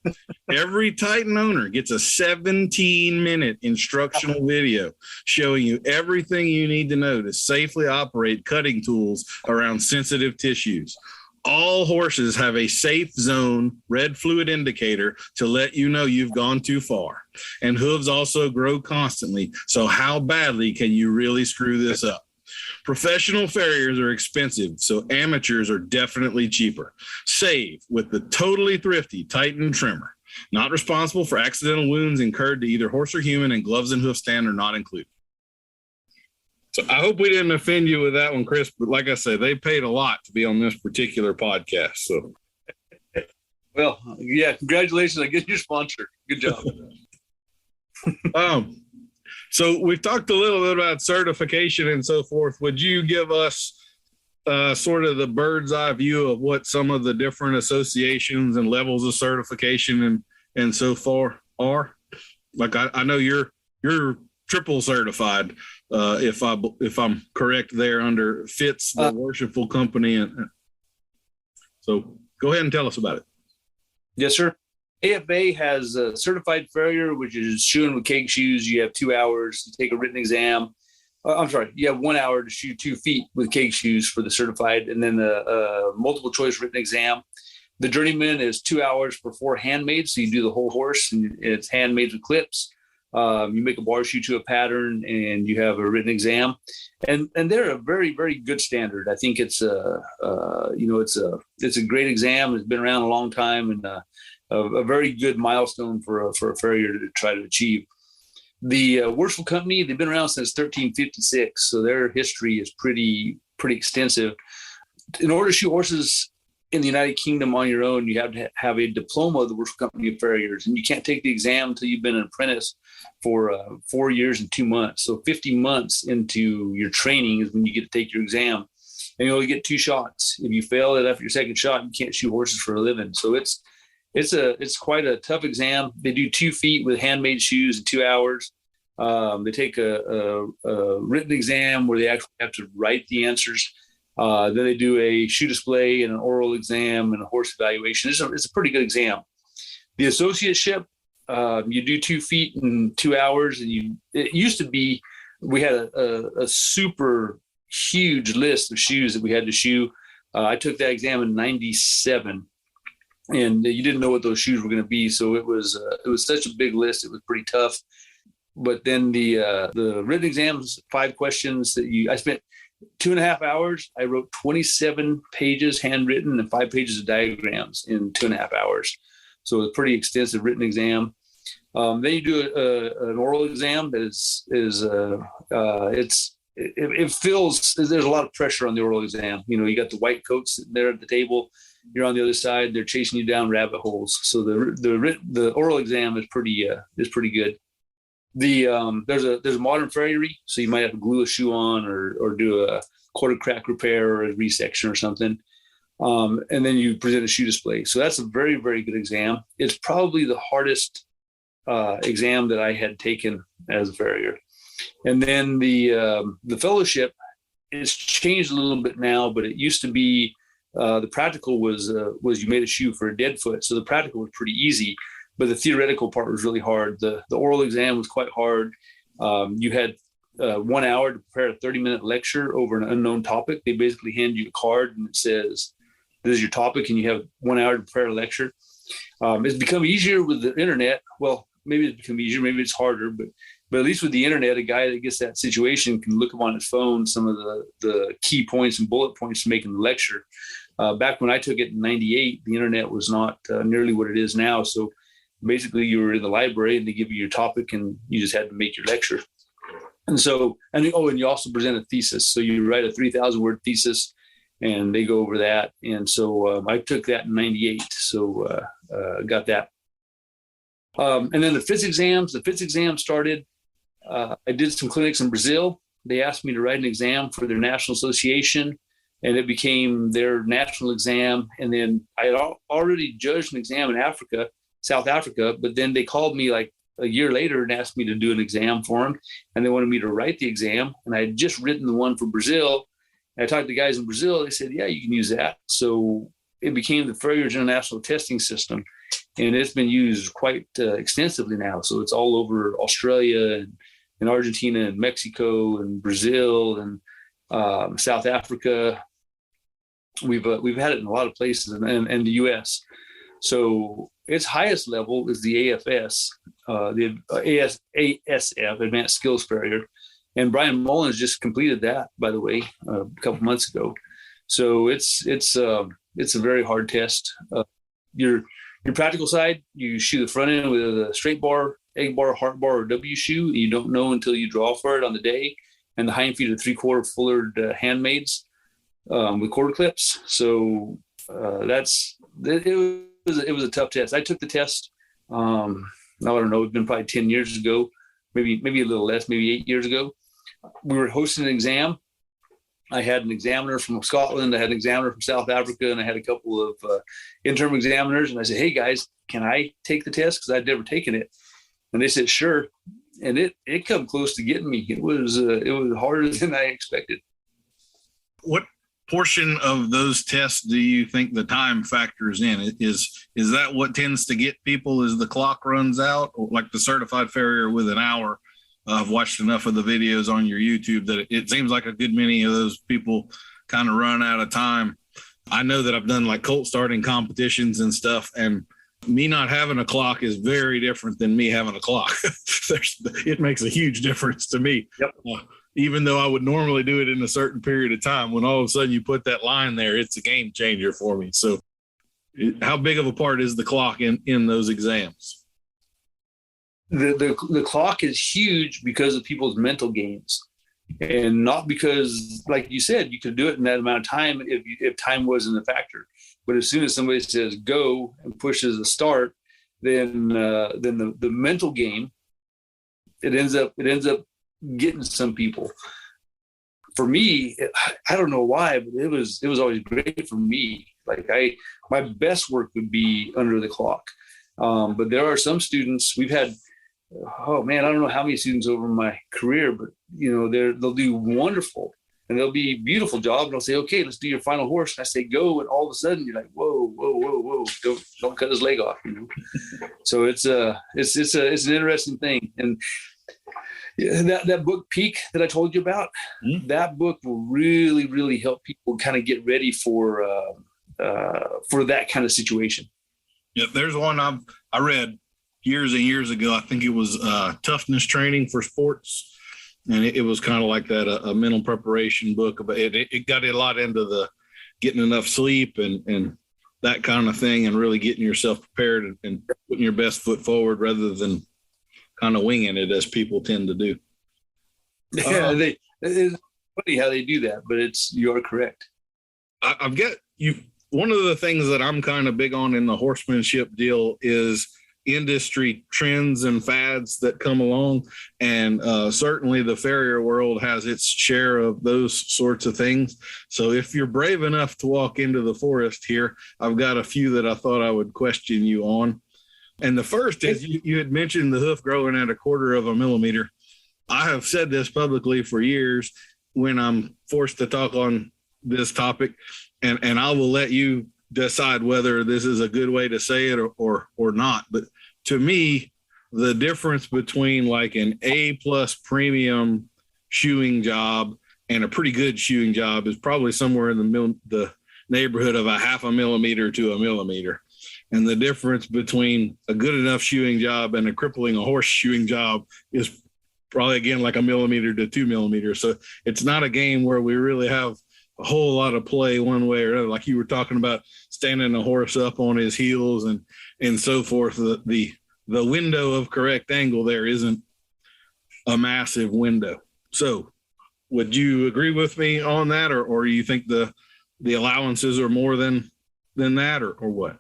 Every Titan owner gets a 17-minute instructional video showing you everything you need to know to safely operate cutting tools around sensitive tissues. All horses have a safe zone red fluid indicator to let you know you've gone too far. And hooves also grow constantly. So how badly can you really screw this up? Professional farriers are expensive, so amateurs are definitely cheaper. Save with the Totally Thrifty Titan Trimmer. Not responsible for accidental wounds incurred to either horse or human, and gloves and hoof stand are not included. So I hope we didn't offend you with that one, Chris, but like I said, they paid a lot to be on this particular podcast. So, well, yeah, congratulations on getting your sponsor. Good job. So we've talked a little bit about certification and so forth. Would you give us sort of the bird's eye view of what some of the different associations and levels of certification and so far are? Like I know you're triple certified, if I'm correct there, under Fitz, the Worshipful Company. And so go ahead and tell us about it. Yes, sir. AFA has a certified farrier, which is shoeing with cake shoes. You have 2 hours to take a written exam. You have 1 hour to shoe 2 feet with cake shoes for the certified, and then the multiple choice written exam. The journeyman is 2 hours for 4 handmade. So you do the whole horse, and it's handmade with clips. You make a bar shoe to a pattern, and you have a written exam, and they're a very, very good standard. I think it's it's a great exam. It's been around a long time, and a very good milestone for a farrier to try to achieve. The Worshipful Company, they've been around since 1356, so their history is pretty extensive. In order to shoe horses in the United Kingdom on your own, you have to have a diploma of the Worshipful Company of Farriers, and you can't take the exam until you've been an apprentice for 4 years and 2 months. So 50 months into your training is when you get to take your exam, and you only get 2 shots. If you fail it after your second shot, you can't shoe horses for a living. So it's quite a tough exam. They do 2 feet with handmade shoes in 2 hours. They take a written exam where they actually have to write the answers. Then they do a shoe display and an oral exam and a horse evaluation. It's a pretty good exam. The associateship, you do 2 feet in 2 hours, and it used to be we had a super huge list of shoes that we had to shoe. I took that exam in '97, and you didn't know what those shoes were going to be. So it was such a big list. It was pretty tough. But then the written exams, 5 questions I spent 2.5 hours. I wrote 27 pages handwritten and 5 pages of diagrams in 2.5 hours. So it was a pretty extensive written exam. Then you do an oral exam that it feels there's a lot of pressure on the oral exam. You got the white coats sitting there at the table. You're on the other side. They're chasing you down rabbit holes. So the oral exam is pretty good. There's a modern farriery, so you might have to glue a shoe on or do a quarter crack repair or a resection or something. And then you present a shoe display. So that's a very, very good exam. It's probably the hardest exam that I had taken as a farrier. And then the fellowship, it's changed a little bit now, but it used to be the practical was you made a shoe for a dead foot. So the practical was pretty easy, but the theoretical part was really hard. The oral exam was quite hard. You had 1 hour to prepare a 30-minute lecture over an unknown topic. They basically hand you a card and it says, this is your topic, and you have 1 hour to prepare a lecture. It's become easier with the internet. Well, maybe it's become easier, maybe it's harder, but at least with the internet, a guy that gets that situation can look up on his phone some of the key points and bullet points to making the lecture. Back when I took it in 98, the internet was not nearly what it is now. So basically you were in the library and they give you your topic and you just had to make your lecture. And you also present a thesis. So you write a 3,000 word thesis and they go over that. And so I took that in 98. So got that. And then the FITS exam started. I did some clinics in Brazil. They asked me to write an exam for their national association, and it became their national exam. And then I had already judged an exam in South Africa, but then they called me like a year later and asked me to do an exam for them. And they wanted me to write the exam. And I had just written the one for Brazil. And I talked to the guys in Brazil. They said, yeah, you can use that. So it became the Farrier's International Testing System. And it's been used quite extensively now. So it's all over Australia and Argentina and Mexico and Brazil and South Africa. We've had it in a lot of places and the U.S. So its highest level is the AFS, the ASF, Advanced Skills Farrier. And Brian Mullins just completed that, by the way, a couple months ago. So it's a very hard test. Your practical side, you shoot the front end with a straight bar, egg bar, heart bar, or W shoe. You don't know until you draw for it on the day. And the hind feet are 3/4 fullered handmaids with quarter clips. So it was a tough test. I took the test. I don't know. It's been probably 10 years ago, maybe a little less, maybe 8 years ago. We were hosting an exam. I had an examiner from Scotland. I had an examiner from South Africa, and I had a couple of interim examiners. And I said, "Hey guys, can I take the test? Because I'd never taken it." And they said, "Sure." And it come close to getting me. It was harder than I expected. What portion of those tests do you think the time factors in? Is that what tends to get people as the clock runs out? Like the certified farrier with an hour? I've watched enough of the videos on your YouTube that it seems like a good many of those people kind of run out of time. I know that I've done like colt starting competitions and stuff, and me not having a clock is very different than me having a clock. It makes a huge difference to me. Yep. Even though I would normally do it in a certain period of time, when all of a sudden you put that line there, it's a game changer for me. So how big of a part is the clock in those exams? The clock is huge because of people's mental games, and not because, like you said, you could do it in that amount of time if time wasn't a factor. But as soon as somebody says go and pushes a start, then the mental game, it ends up getting some people. For me, I don't know why, but it was always great for me. Like my best work would be under the clock. But there are some students we've had. Oh man, I don't know how many students over my career, but they'll do wonderful and they'll be beautiful job. And I'll say, okay, let's do your final horse. And I say, go. And all of a sudden you're like, whoa. Don't cut his leg off, So it's an interesting thing. And that book Peak that I told you about, that book will really, really help people kind of get ready for that kind of situation. Yeah. There's one I read years and years ago. I think it was toughness training for sports. And it was kind of like that, a mental preparation book. But it got a lot into the getting enough sleep and that kind of thing, and really getting yourself prepared and putting your best foot forward rather than kind of winging it as people tend to do. Yeah, it's funny how they do that, but you're correct. I've got you. One of the things that I'm kind of big on in the horsemanship deal is industry trends and fads that come along. And certainly the farrier world has its share of those sorts of things. So if you're brave enough to walk into the forest here, I've got a few that I thought I would question you on. And the first is you had mentioned the hoof growing at 1/4 of a millimeter. I have said this publicly for years when I'm forced to talk on this topic, and I will let you decide whether this is a good way to say it or not. But to me, the difference between like an A+ premium shoeing job and a pretty good shoeing job is probably somewhere in the neighborhood of 1/2 millimeter to 1 millimeter. And the difference between a good enough shoeing job and a crippling a horse shoeing job is probably, again, like 1 millimeter to 2 millimeters. So it's not a game where we really have a whole lot of play one way or another. Like you were talking about standing a horse up on his heels and so forth. The window of correct angle there isn't a massive window. So would you agree with me on that, or you think the allowances are more than that, or what?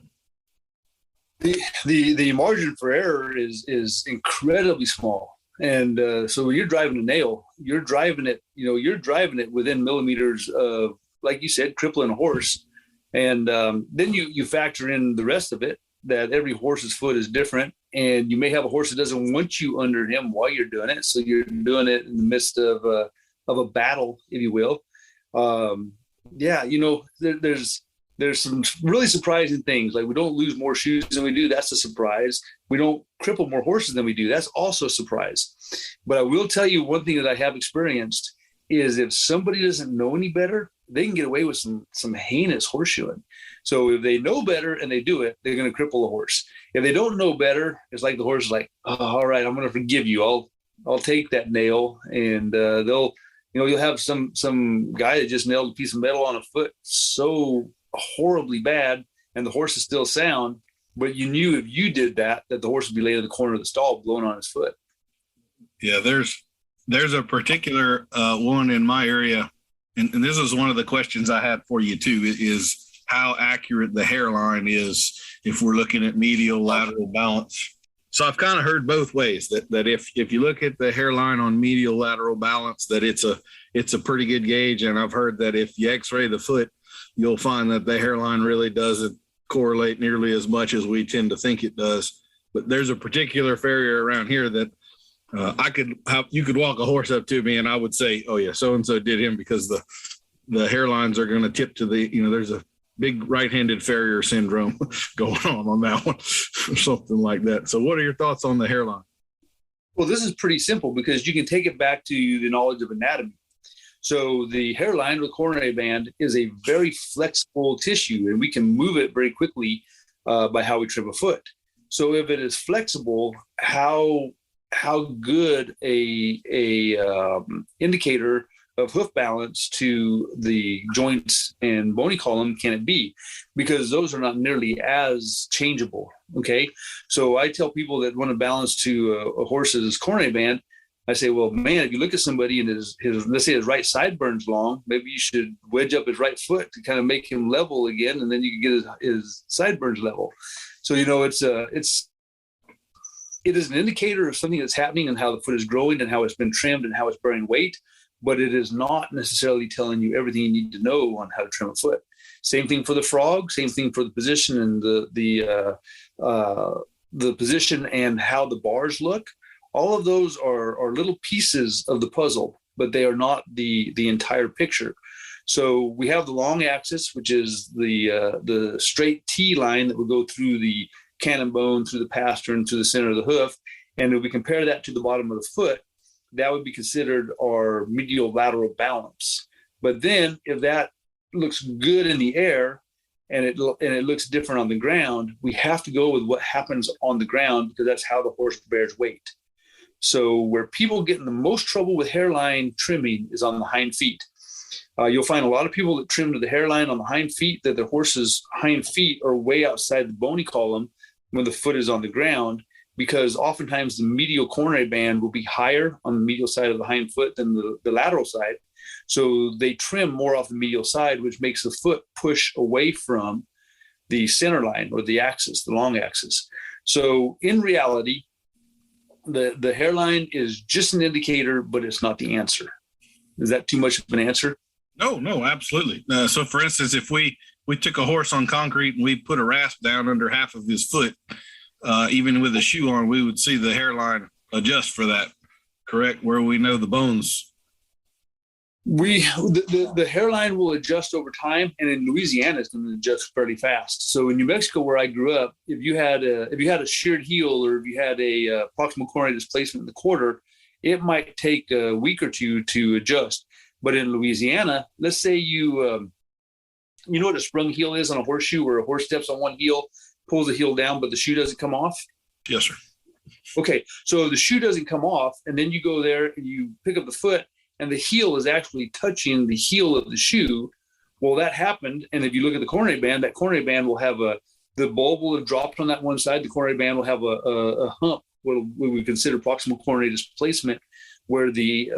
The margin for error is incredibly small. And so when you're driving a nail, you're driving it within millimeters of, like you said, crippling a horse. And then you factor in the rest of it, that every horse's foot is different. And you may have a horse that doesn't want you under him while you're doing it. So you're doing it in the midst of a battle, if you will. There's some really surprising things. Like we don't lose more shoes than we do. That's a surprise. We don't cripple more horses than we do. That's also a surprise. But I will tell you one thing that I have experienced is if somebody doesn't know any better, they can get away with some heinous horseshoeing. So if they know better and they do it, they're going to cripple a horse. If they don't know better, it's like the horse is like, oh, all right, I'm going to forgive you. I'll take that nail, and you'll have some guy that just nailed a piece of metal on a foot so horribly bad, and the horse is still sound, but you knew if you did that the horse would be laid in the corner of the stall blowing on his foot. Yeah, there's a particular one in my area, and this is one of the questions I had for you too, is how accurate the hairline is if we're looking at medial lateral balance. So I've kind of heard both ways, that if you look at the hairline on medial lateral balance, that it's a pretty good gauge, and I've heard that if you x-ray the foot, you'll find that the hairline really doesn't correlate nearly as much as we tend to think it does. But there's a particular farrier around here that you could walk a horse up to me and I would say, oh yeah, so-and-so did him, because the hairlines are going to tip to there's a big right-handed farrier syndrome going on that one or something like that. So what are your thoughts on the hairline? Well, this is pretty simple because you can take it back to the knowledge of anatomy. So the hairline or the coronary band is a very flexible tissue, and we can move it very quickly by how we trim a foot. So if it is flexible, how good a indicator of hoof balance to the joints and bony column can it be? Because those are not nearly as changeable. Okay, so I tell people that want to balance to a horse's coronary band, I say, well, man, if you look at somebody and his let's say his right sideburns long, maybe you should wedge up his right foot to kind of make him level again, and then you can get his sideburns level. So it is an indicator of something that's happening and how the foot is growing and how it's been trimmed and how it's bearing weight, but it is not necessarily telling you everything you need to know on how to trim a foot. Same thing for the frog, same thing for the position and the position and how the bars look. All of those are little pieces of the puzzle, but they are not the entire picture. So we have the long axis, which is the straight T line that would go through the cannon bone, through the pastern, through the center of the hoof. And if we compare that to the bottom of the foot, that would be considered our medial lateral balance. But then if that looks good in the air and it looks different on the ground, we have to go with what happens on the ground, because that's how the horse bears weight. So where people get in the most trouble with hairline trimming is on the hind feet. You'll find a lot of people that trim to the hairline on the hind feet, that their horse's hind feet are way outside the bony column when the foot is on the ground. because oftentimes the medial coronary band will be higher on the medial side of the hind foot than the lateral side. So they trim more off the medial side, which makes the foot push away from the center line or the axis, the long axis. So in reality, the hairline is just an indicator, but it's not the answer. Is that too much of an answer? No, absolutely. So for instance, if we took a horse on concrete and we put a rasp down under half of his foot, even with a shoe on, we would see the hairline adjust for that, correct? Where we know the bones. The hairline will adjust over time, and in Louisiana, it's going to adjust fairly fast. So in New Mexico, where I grew up, if you had a sheared heel or if you had a proximal coronary displacement in the quarter, it might take a week or two to adjust. But in Louisiana, let's say you know what a sprung heel is on a horseshoe, where a horse steps on one heel, pulls the heel down, but the shoe doesn't come off? Yes, sir. Okay, so the shoe doesn't come off, and then you go there and you pick up the foot, and the heel is actually touching the heel of the shoe. Well, that happened, and if you look at the coronary band, that coronary band will have the bulb will have dropped on that one side. The coronary band will have a hump, what we consider proximal coronary displacement, where the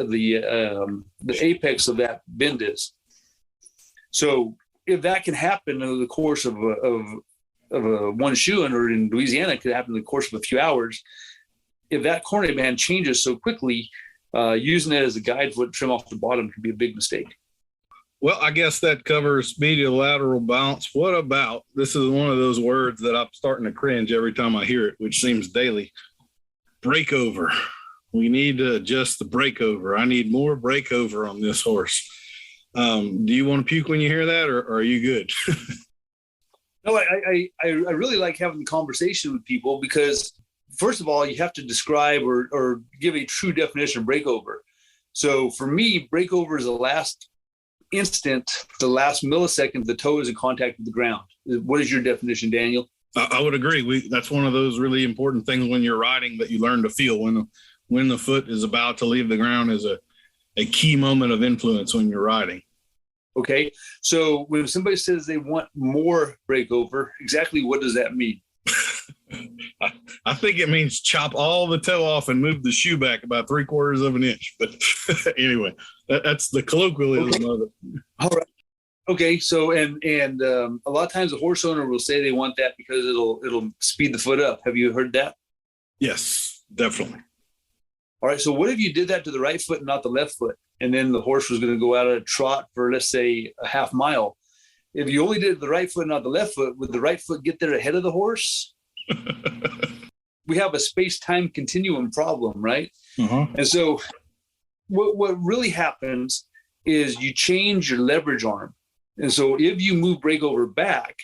apex of that bend is. So if that can happen in the course of a one shoe, or in Louisiana, it could happen in the course of a few hours. If that coronary band changes so quickly, using it as a guide foot trim off the bottom could be a big mistake. Well, I guess that covers medial lateral balance. What about, this is one of those words that I'm starting to cringe every time I hear it, which seems daily, breakover. We need to adjust the breakover. I need more breakover on this horse. Do you want to puke when you hear that, or are you good? No, I really like having the conversation with people, because first of all, you have to describe or give a true definition of breakover. So for me, breakover is the last instant, the last millisecond the toe is in contact with the ground. What is your definition, Daniel? I would agree. That's one of those really important things when you're riding that you learn to feel. When the foot is about to leave the ground is a key moment of influence when you're riding. Okay, so when somebody says they want more breakover, exactly what does that mean? I think it means chop all the toe off and move the shoe back about 3/4 of an inch. But anyway, that's the colloquialism of it. All right. Okay. So, and a lot of times the horse owner will say they want that because it'll speed the foot up. Have you heard that? Yes, definitely. All right. So what if you did that to the right foot and not the left foot? And then the horse was going to go out at a trot for, let's say, a half mile. If you only did the right foot, not the left foot, would the right foot get there ahead of the horse? We have a space-time continuum problem, right? Uh-huh. And so what really happens is you change your leverage arm. And so if you move breakover back,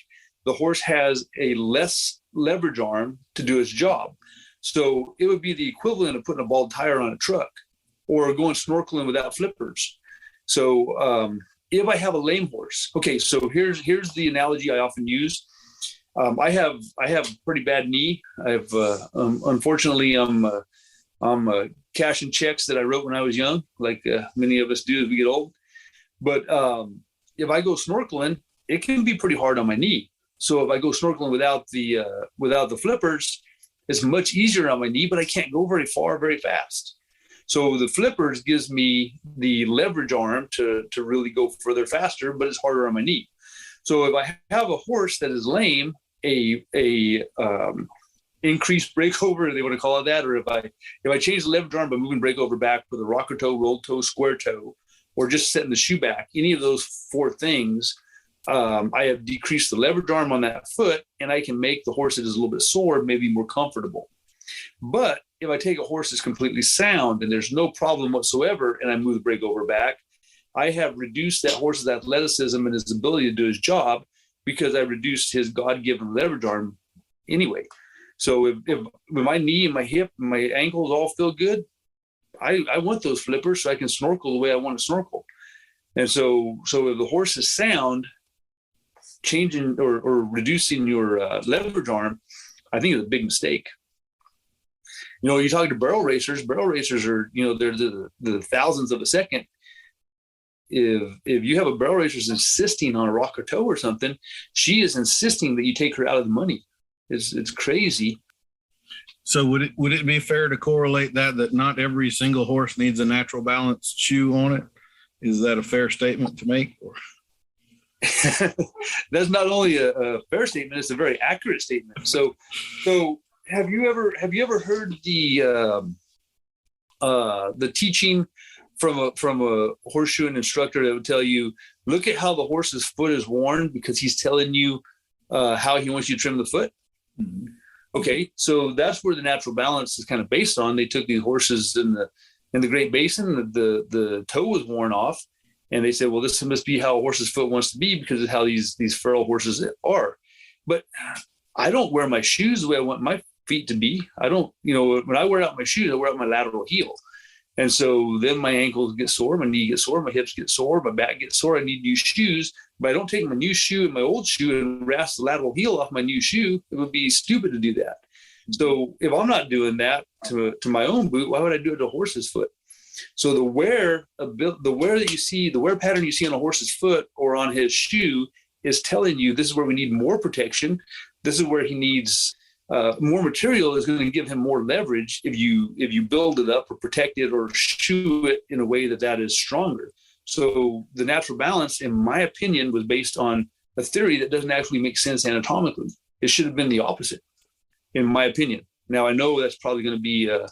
the horse has a less leverage arm to do its job. So it would be the equivalent of putting a bald tire on a truck or going snorkeling without flippers. So if I have a lame horse, okay, so here's the analogy I often use. I have a pretty bad knee. I've unfortunately I'm cashing checks that I wrote when I was young, like many of us do as we get old. But if I go snorkeling, it can be pretty hard on my knee. So if I go snorkeling without the flippers, it's much easier on my knee, but I can't go very far very fast. So the flippers gives me the leverage arm to really go further faster, but it's harder on my knee. So if I have a horse that is lame, a increased breakover, they want to call it that, or if I change the leverage arm by moving breakover back with a rocker toe, rolled toe, square toe, or just setting the shoe back, any of those four things, I have decreased the leverage arm on that foot, and I can make the horse that is a little bit sore maybe more comfortable. But if I take a horse that's completely sound and there's no problem whatsoever, and I move the breakover back, I have reduced that horse's athleticism and his ability to do his job because I reduced his God-given leverage arm anyway. So if my knee and my hip and my ankles all feel good, I want those flippers so I can snorkel the way I want to snorkel. And so if the horse is sound, changing or reducing your leverage arm, I think is a big mistake. You know, you talk to barrel racers are, you know, they're the thousandths of a second. If you have a barrel racer who's insisting on a rocker toe or something, she is insisting that you take her out of the money. It's crazy. So would it be fair to correlate that not every single horse needs a natural balance shoe on it? Is that a fair statement to make? Or? That's not only a fair statement; it's a very accurate statement. So have you ever heard the teaching from a horseshoeing instructor that would tell you, look at how the horse's foot is worn because he's telling you how he wants you to trim the foot? Mm-hmm. Okay, so that's where the natural balance is kind of based on. They took these horses in the Great Basin, the toe was worn off, and they said, well, this must be how a horse's foot wants to be because of how these feral horses are. But I don't wear my shoes the way I want my feet to be. I don't, when I wear out my shoes, I wear out my lateral heel. And so then my ankles get sore, my knee gets sore, my hips get sore, my back gets sore. I need new shoes. But I don't take my new shoe and my old shoe and rasp the lateral heel off my new shoe. It would be stupid to do that. So if I'm not doing that to my own boot, why would I do it to a horse's foot? So the wear that you see, the wear pattern you see on a horse's foot or on his shoe is telling you this is where we need more protection. This is where he needs more material is going to give him more leverage if you build it up or protect it or shoe it in a way that is stronger. So the natural balance, in my opinion, was based on a theory that doesn't actually make sense anatomically. It should have been the opposite, in my opinion. Now, I know that's probably going to be a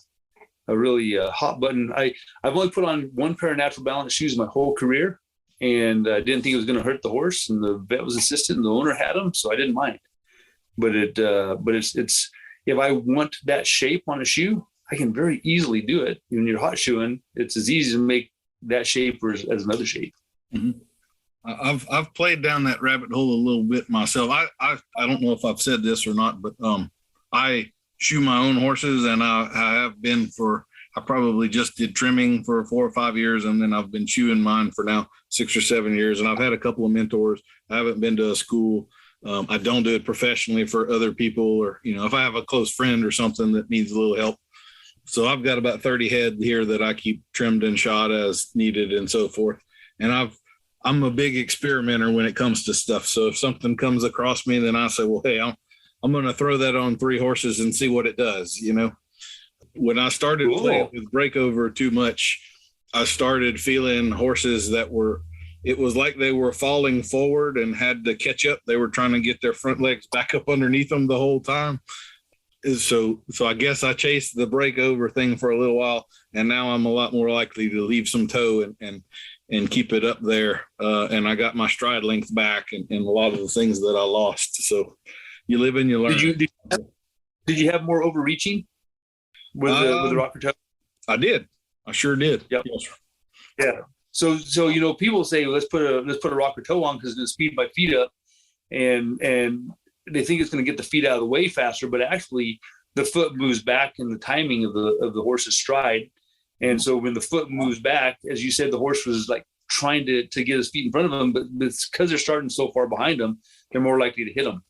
really hot button. I've only put on one pair of natural balance shoes my whole career, and I didn't think it was going to hurt the horse. And the vet was insistent, and the owner had them, so I didn't mind. But it's if I want that shape on a shoe, I can very easily do it. When you're hot shoeing, it's as easy to make that shape as another shape. Mm-hmm. I've played down that rabbit hole a little bit myself. I don't know if I've said this or not, but I shoe my own horses, and I have been I probably just did trimming for 4 or 5 years, and then I've been shoeing mine for now 6 or 7 years. And I've had a couple of mentors. I haven't been to a school. I don't do it professionally for other people, or if I have a close friend or something that needs a little help. So I've got about 30 head here that I keep trimmed and shot as needed and so forth. And I'm a big experimenter when it comes to stuff. So if something comes across me, then I say, well, hey, I'm going to throw that on 3 horses and see what it does. When I started playing with breakover too much, I started feeling horses it was like they were falling forward and had to catch up. They were trying to get their front legs back up underneath them the whole time. So I guess I chased the breakover thing for a little while, and now I'm a lot more likely to leave some toe and keep it up there. And I got my stride length back and a lot of the things that I lost. So you live and you learn. Did you have more overreaching with the rocker toe? I did. I sure did. Yep. Yes. Yeah. So people say, well, let's put a rocker toe on because it's going to speed my feet up, and they think it's going to get the feet out of the way faster, but actually the foot moves back in the timing of the horse's stride. And so when the foot moves back, as you said, the horse was like trying to get his feet in front of him, but it's because they're starting so far behind them, they're more likely to hit them.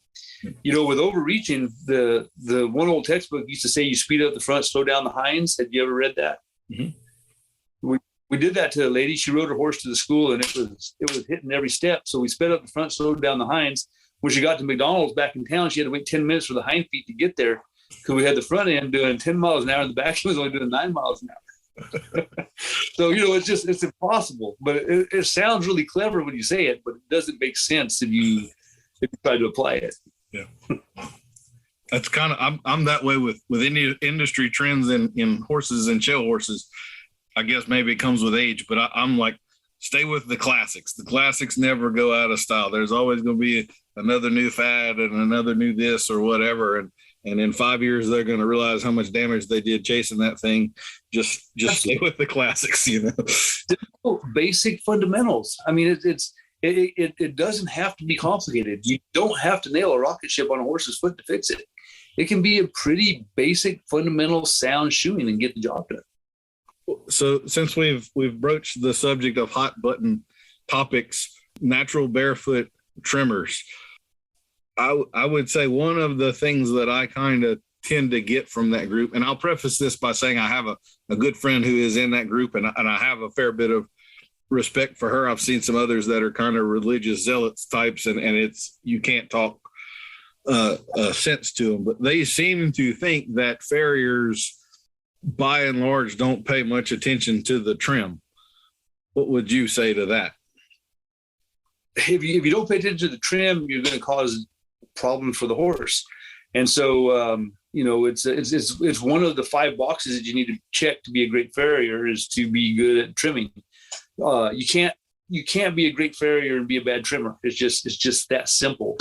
With overreaching, the one old textbook used to say you speed up the front, slow down the hinds. Have you ever read that? Mm-hmm. We did that to a lady. She rode her horse to the school, and it was hitting every step. So we sped up the front, slowed down the hinds. When she got to McDonald's back in town, she had to wait 10 minutes for the hind feet to get there because we had the front end doing 10 miles an hour and the back end was only doing 9 miles an hour. So, it's impossible. But it sounds really clever when you say it, but it doesn't make sense if you try to apply it. Yeah. That's kind of, I'm that way with any industry trends in horses and show horses. I guess maybe it comes with age, but I'm like, stay with the classics. The classics never go out of style. There's always going to be another new fad and another new this or whatever. And in 5 years, they're going to realize how much damage they did chasing that thing. Just stay with the classics, Basic fundamentals. I mean, it doesn't have to be complicated. You don't have to nail a rocket ship on a horse's foot to fix it. It can be a pretty basic, fundamental, sound shoeing and get the job done. So since we've broached the subject of hot button topics, natural barefoot trimmers, I would say one of the things that I kind of tend to get from that group, and I'll preface this by saying I have a good friend who is in that group, and I have a fair bit of respect for her. I've seen some others that are kind of religious zealots types, and it's, you can't talk sense to them. But they seem to think that farriers, by and large, don't pay much attention to the trim. What would you say to that? If you don't pay attention to the trim, you're going to cause problems for the horse. And so, it's one of the 5 boxes that you need to check to be a great farrier is to be good at trimming. You can't be a great farrier and be a bad trimmer. It's just that simple.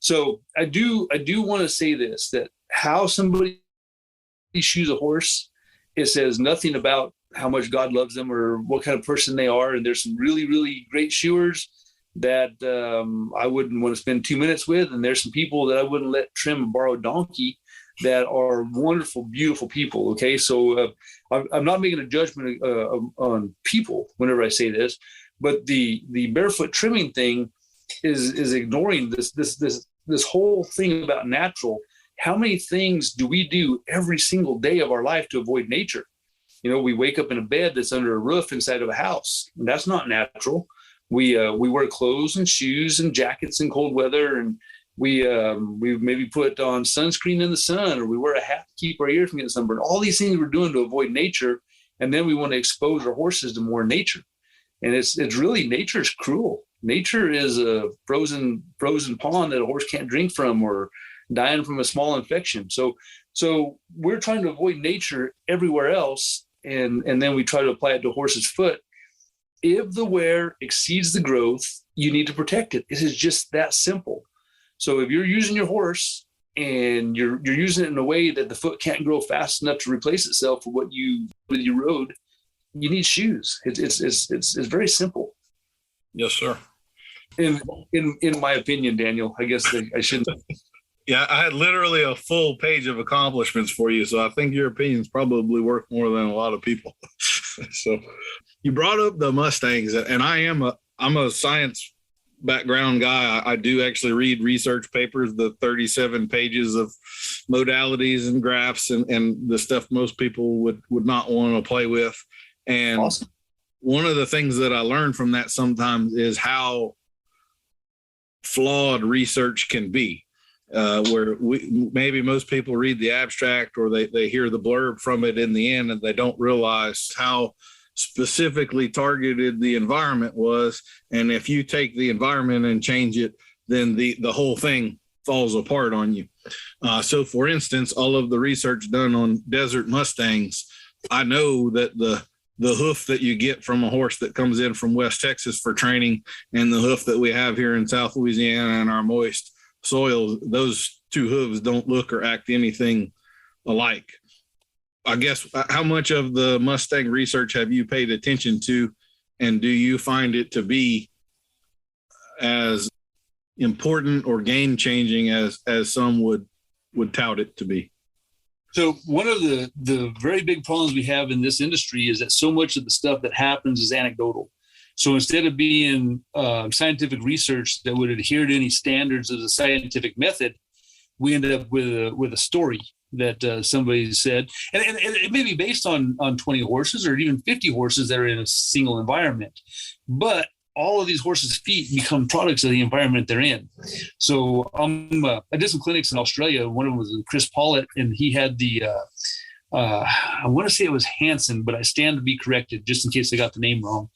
So I do want to say this, that how somebody shoes a horse, it says nothing about how much God loves them or what kind of person they are. And there's some really, really great shoers that I wouldn't want to spend 2 minutes with. And there's some people that I wouldn't let trim a borrowed donkey that are wonderful, beautiful people. Okay. So I'm not making a judgment on people whenever I say this, but the barefoot trimming thing is ignoring this whole thing about natural. How many things do we do every single day of our life to avoid nature? We wake up in a bed that's under a roof inside of a house, and that's not natural. We wear clothes and shoes and jackets in cold weather, and we maybe put on sunscreen in the sun, or we wear a hat to keep our ears from getting sunburned. All these things we're doing to avoid nature, and then we want to expose our horses to more nature. And it's really, nature's cruel. Nature is a frozen pond that a horse can't drink from, or dying from a small infection. So we're trying to avoid nature everywhere else, and then we try to apply it to a horse's foot. If the wear exceeds the growth, you need to protect it. It is just that simple. So if you're using your horse and you're using it in a way that the foot can't grow fast enough to replace itself with what you rode, you need shoes. It's very simple. Yes, sir. In my opinion, Daniel, I guess I shouldn't. Yeah, I had literally a full page of accomplishments for you, so I think your opinion is probably worth more than a lot of people. So you brought up the Mustangs, and I'm a science background guy. I do actually read research papers, the 37 pages of modalities and graphs and the stuff most people would not want to play with. And awesome. One of the things that I learned from that sometimes is how flawed research can be. Where maybe most people read the abstract or they hear the blurb from it in the end, and they don't realize how specifically targeted the environment was. And if you take the environment and change it, then the whole thing falls apart on you. So for instance, all of the research done on desert Mustangs, I know that the hoof that you get from a horse that comes in from West Texas for training and the hoof that we have here in South Louisiana and our moist soils, those two hooves don't look or act anything alike. I guess, how much of the Mustang research have you paid attention to, and do you find it to be as important or game changing as some would tout it to be? So one of the very big problems we have in this industry is that so much of the stuff that happens is anecdotal. So instead of being scientific research that would adhere to any standards of the scientific method, we end up with a story that somebody said, and it may be based on 20 horses or even 50 horses that are in a single environment, but all of these horses' feet become products of the environment they're in. So I did some clinics in Australia. One of them was Chris Pollitt, and he had the I want to say it was Hansen, but I stand to be corrected just in case I got the name wrong.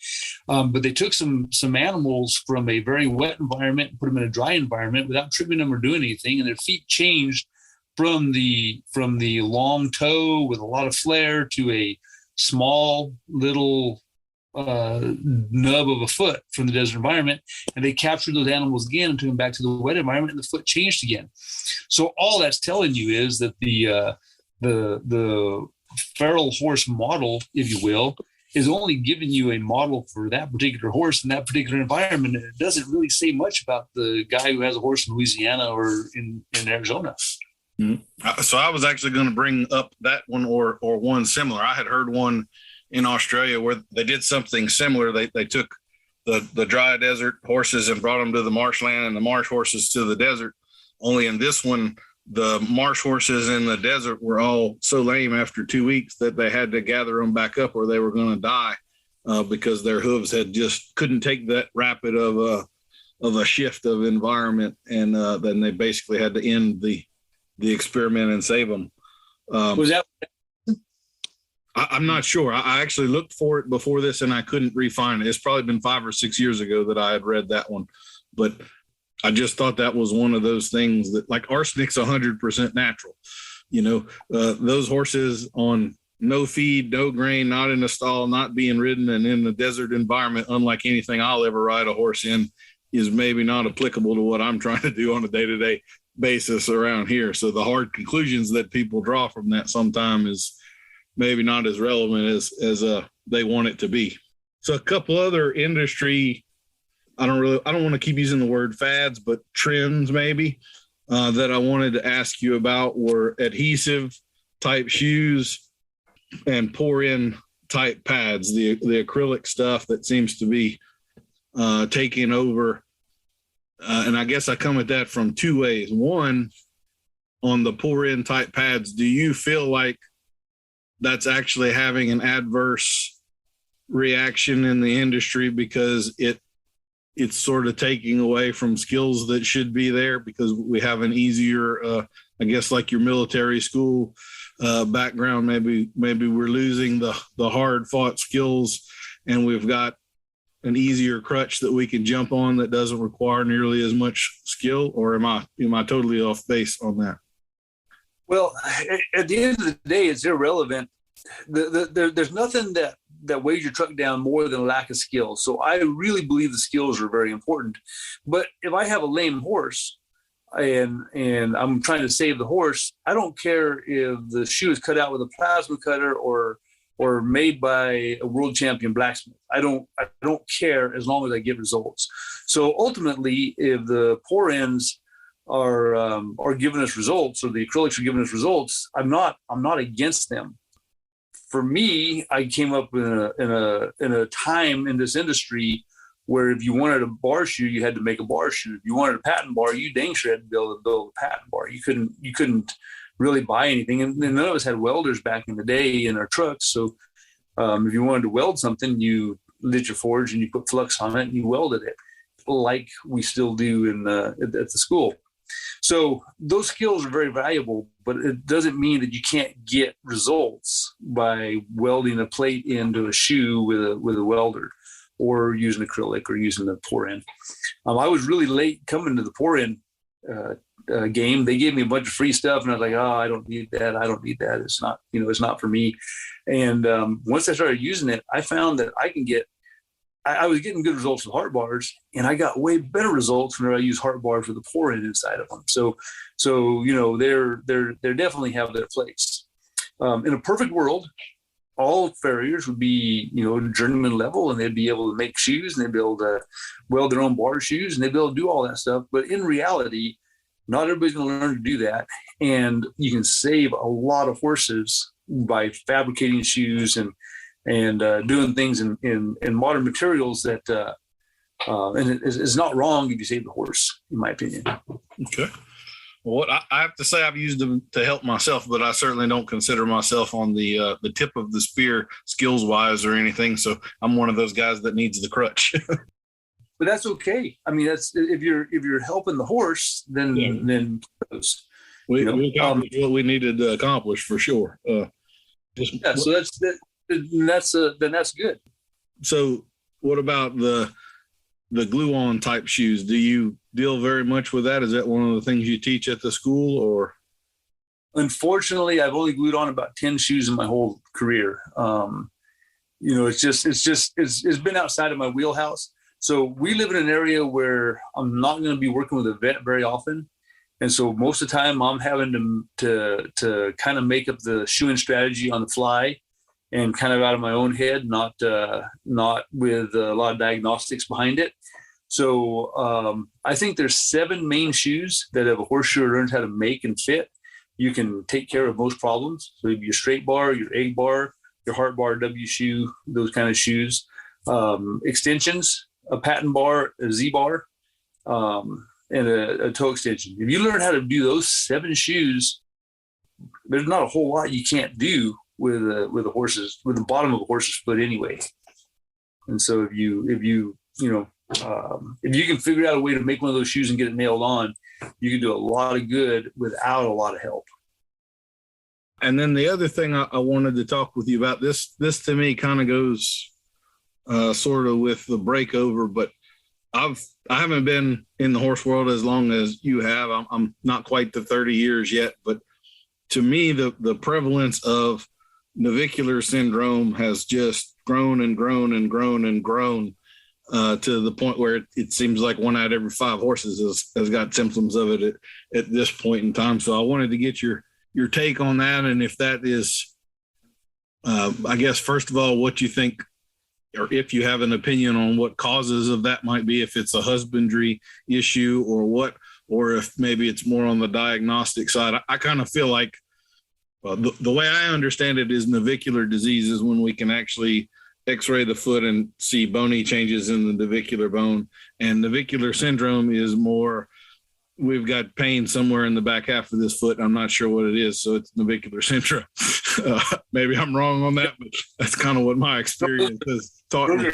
But they took some animals from a very wet environment and put them in a dry environment without trimming them or doing anything, and their feet changed from the long toe with a lot of flair to a small little nub of a foot from the desert environment, and they captured those animals again and took them back to the wet environment, and the foot changed again. So all that's telling you is that the feral horse model, if you will, is only giving you a model for that particular horse in that particular environment. And it doesn't really say much about the guy who has a horse in Louisiana or in Arizona. Mm-hmm. So I was actually going to bring up that one or one similar. I had heard one in Australia where they did something similar. They took the dry desert horses and brought them to the marshland, and the marsh horses to the desert. Only in this one, the marsh horses in the desert were all so lame after 2 weeks that they had to gather them back up or they were going to die because their hooves had just couldn't take that rapid of of a shift of environment, and then they basically had to end the experiment and save them. Was that? I'm not sure. I actually looked for it before this and I couldn't re-find it. It's probably been 5 or 6 years ago that I had read that one, but I just thought that was one of those things that, like, arsenic's 100% natural. Those horses on no feed, no grain, not in a stall, not being ridden, and in the desert environment, unlike anything I'll ever ride a horse in, is maybe not applicable to what I'm trying to do on a day-to-day basis around here. So the hard conclusions that people draw from that sometime is maybe not as relevant as they want it to be. So a couple other industry, I don't want to keep using the word fads, but trends maybe that I wanted to ask you about were adhesive type shoes and pour in type pads, the acrylic stuff that seems to be taking over. And I guess I come at that from 2 ways. One, on the pour in type pads, do you feel like that's actually having an adverse reaction in the industry because it's sort of taking away from skills that should be there, because we have an easier, I guess, like your military school background, maybe we're losing the hard fought skills and we've got an easier crutch that we can jump on that doesn't require nearly as much skill? Or am I totally off base on that? Well, at the end of the day, it's irrelevant. There's nothing that weighs your truck down more than lack of skill. So I really believe the skills are very important. But if I have a lame horse and I'm trying to save the horse, I don't care if the shoe is cut out with a plasma cutter or made by a world champion blacksmith. I don't care as long as I get results. So ultimately, if the pour ins are giving us results, or the acrylics are giving us results, I'm not against them. For me, I came up in a time in this industry where if you wanted a bar shoe, you had to make a bar shoe. If you wanted a patent bar, you dang sure had to be able to build a patent bar. You couldn't really buy anything, and none of us had welders back in the day in our trucks. So if you wanted to weld something, you lit your forge and you put flux on it and you welded it, like we still do at the school. So those skills are very valuable, but it doesn't mean that you can't get results by welding a plate into a shoe with a welder, or using acrylic, or using the pour-in. I was really late coming to the pour-in game. They gave me a bunch of free stuff, and I was like, I don't need that. It's not for me. And once I started using it, I found that I was getting good results with heart bars, and I got way better results when I use heart bars with the pour-in inside of them. So they're definitely have their place. In a perfect world, all farriers would be, journeyman level, and they'd be able to make shoes, and they'd be able to weld their own bar shoes, and they'd be able to do all that stuff. But in reality, not everybody's going to learn to do that. And you can save a lot of horses by fabricating shoes and doing things in modern materials that, and it's not wrong if you save the horse, in my opinion. Okay. Well, what I have to say, I've used them to help myself, but I certainly don't consider myself on the tip of the spear skills wise or anything. So I'm one of those guys that needs the crutch. But that's okay. I mean, that's if you're helping the horse, then we accomplished what we needed to accomplish for sure. So that's good. So what about the glue-on type shoes? Do you deal very much with that? Is that one of the things you teach at the school, or? Unfortunately, I've only glued on about 10 shoes in my whole career. It's been outside of my wheelhouse. So we live in an area where I'm not going to be working with a vet very often. And so most of the time I'm having to kind of make up the shoeing strategy on the fly, and kind of out of my own head, not with a lot of diagnostics behind it. So I think there's 7 main shoes that if a horseshoer learns how to make and fit, you can take care of most problems. So your straight bar, your egg bar, your heart bar, W shoe, those kind of shoes. Extensions, a patent bar, a Z bar, and a toe extension. If you learn how to do those 7 shoes, there's not a whole lot you can't do with the bottom of a horse's foot anyway. And so if you if you can figure out a way to make one of those shoes and get it nailed on, you can do a lot of good without a lot of help. And then the other thing I wanted to talk with you about, this to me kind of goes sort of with the breakover, but I haven't been in the horse world as long as you have. I'm not quite to 30 years yet, but to me, the prevalence of navicular syndrome has just grown and grown and grown and grown to the point where it seems like 1 out of every 5 horses has got symptoms of it at this point in time. So I wanted to get your take on that, and if that is, I guess, first of all, what you think, or if you have an opinion on what causes of that might be, if it's a husbandry issue or if maybe it's more on the diagnostic side. I kind of feel like the way I understand it is navicular disease is when we can actually x-ray the foot and see bony changes in the navicular bone, and navicular syndrome is more, we've got pain somewhere in the back half of this foot. I'm not sure what it is, so it's navicular syndrome. Maybe I'm wrong on that, but that's kind of what my experience has taught me.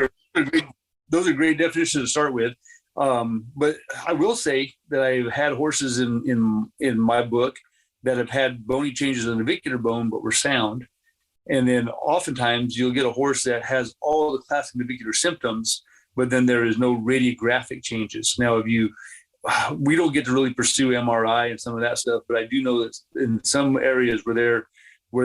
Those are great definitions to start with. But I will say that I've had horses in my book that have had bony changes in the navicular bone, but were sound. And then oftentimes you'll get a horse that has all the classic navicular symptoms, but then there is no radiographic changes. Now, we don't get to really pursue MRI and some of that stuff, but I do know that in some areas where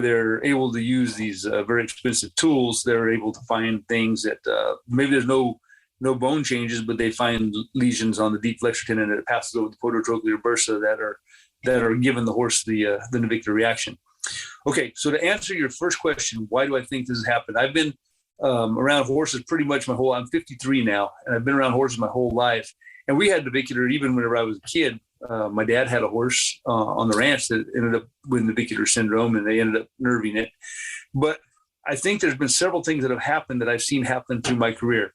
they're able to use these very expensive tools, they're able to find things that maybe there's no bone changes, but they find lesions on the deep flexor tendon that passes over the phototrochlear bursa that are giving the horse the navicular reaction. Okay, so to answer your first question, why do I think this has happened? I've been around horses pretty much I'm 53 now, and I've been around horses my whole life. And we had navicular even whenever I was a kid. My dad had a horse on the ranch that ended up with navicular syndrome, and they ended up nerving it. But I think there's been several things that have happened that I've seen happen through my career.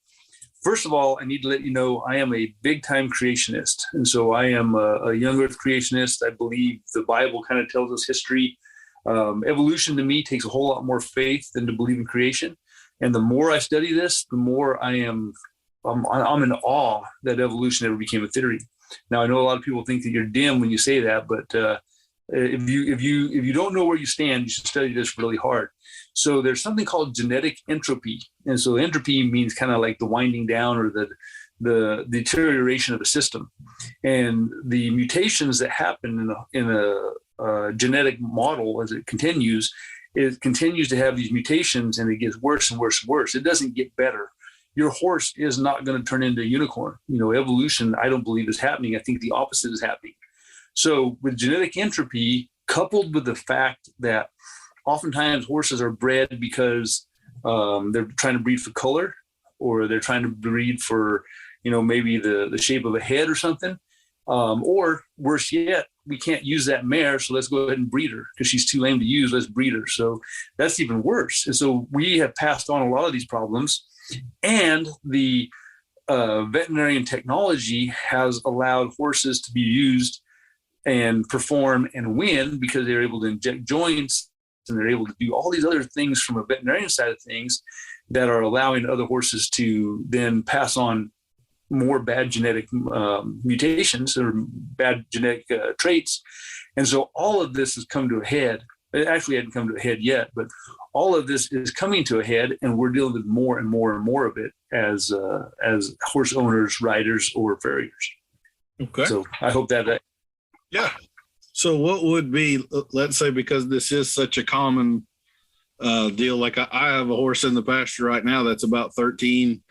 First of all, I need to let you know I am a big-time creationist. And so I am a young earth creationist. I believe the Bible kind of tells us history. Evolution to me takes a whole lot more faith than to believe in creation. And the more I study this, the more I'm in awe that evolution ever became a theory. Now, I know a lot of people think that you're dim when you say that, but if you don't know where you stand, you should study this really hard. So there's something called genetic entropy. And so entropy means kind of like the winding down or the deterioration of a system. And the mutations that happen in a genetic model as it continues to have these mutations, and it gets worse and worse and worse. It doesn't get better. Your horse is not going to turn into a unicorn. Evolution, I don't believe is happening. I think the opposite is happening. So with genetic entropy, coupled with the fact that oftentimes horses are bred because they're trying to breed for color, or they're trying to breed for, maybe the shape of a head or something. Or worse yet, we can't use that mare, so let's go ahead and breed her because she's too lame to use. Let's breed her. So that's even worse. And so we have passed on a lot of these problems, and the veterinarian technology has allowed horses to be used and perform and win because they're able to inject joints, and they're able to do all these other things from a veterinarian side of things that are allowing other horses to then pass on more bad genetic mutations or bad genetic traits. And so all of this has come to a head. It actually hadn't come to a head yet, but all of this is coming to a head, and we're dealing with more and more and more of it as horse owners, riders, or farriers. Okay. So I hope that. Yeah. So what would be, let's say, because this is such a common deal, like I have a horse in the pasture right now that's about 13.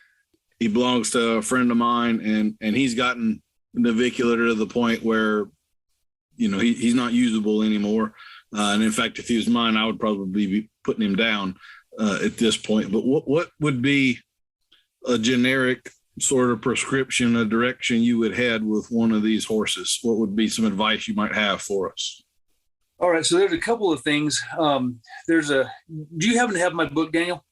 He belongs to a friend of mine, and he's gotten navicular to the point where, he's not usable anymore. And in fact, if he was mine, I would probably be putting him down at this point. But what would be a generic sort of prescription, a direction you would head with one of these horses? What would be some advice you might have for us? All right. So there's a couple of things. Do you happen to have my book, Daniel?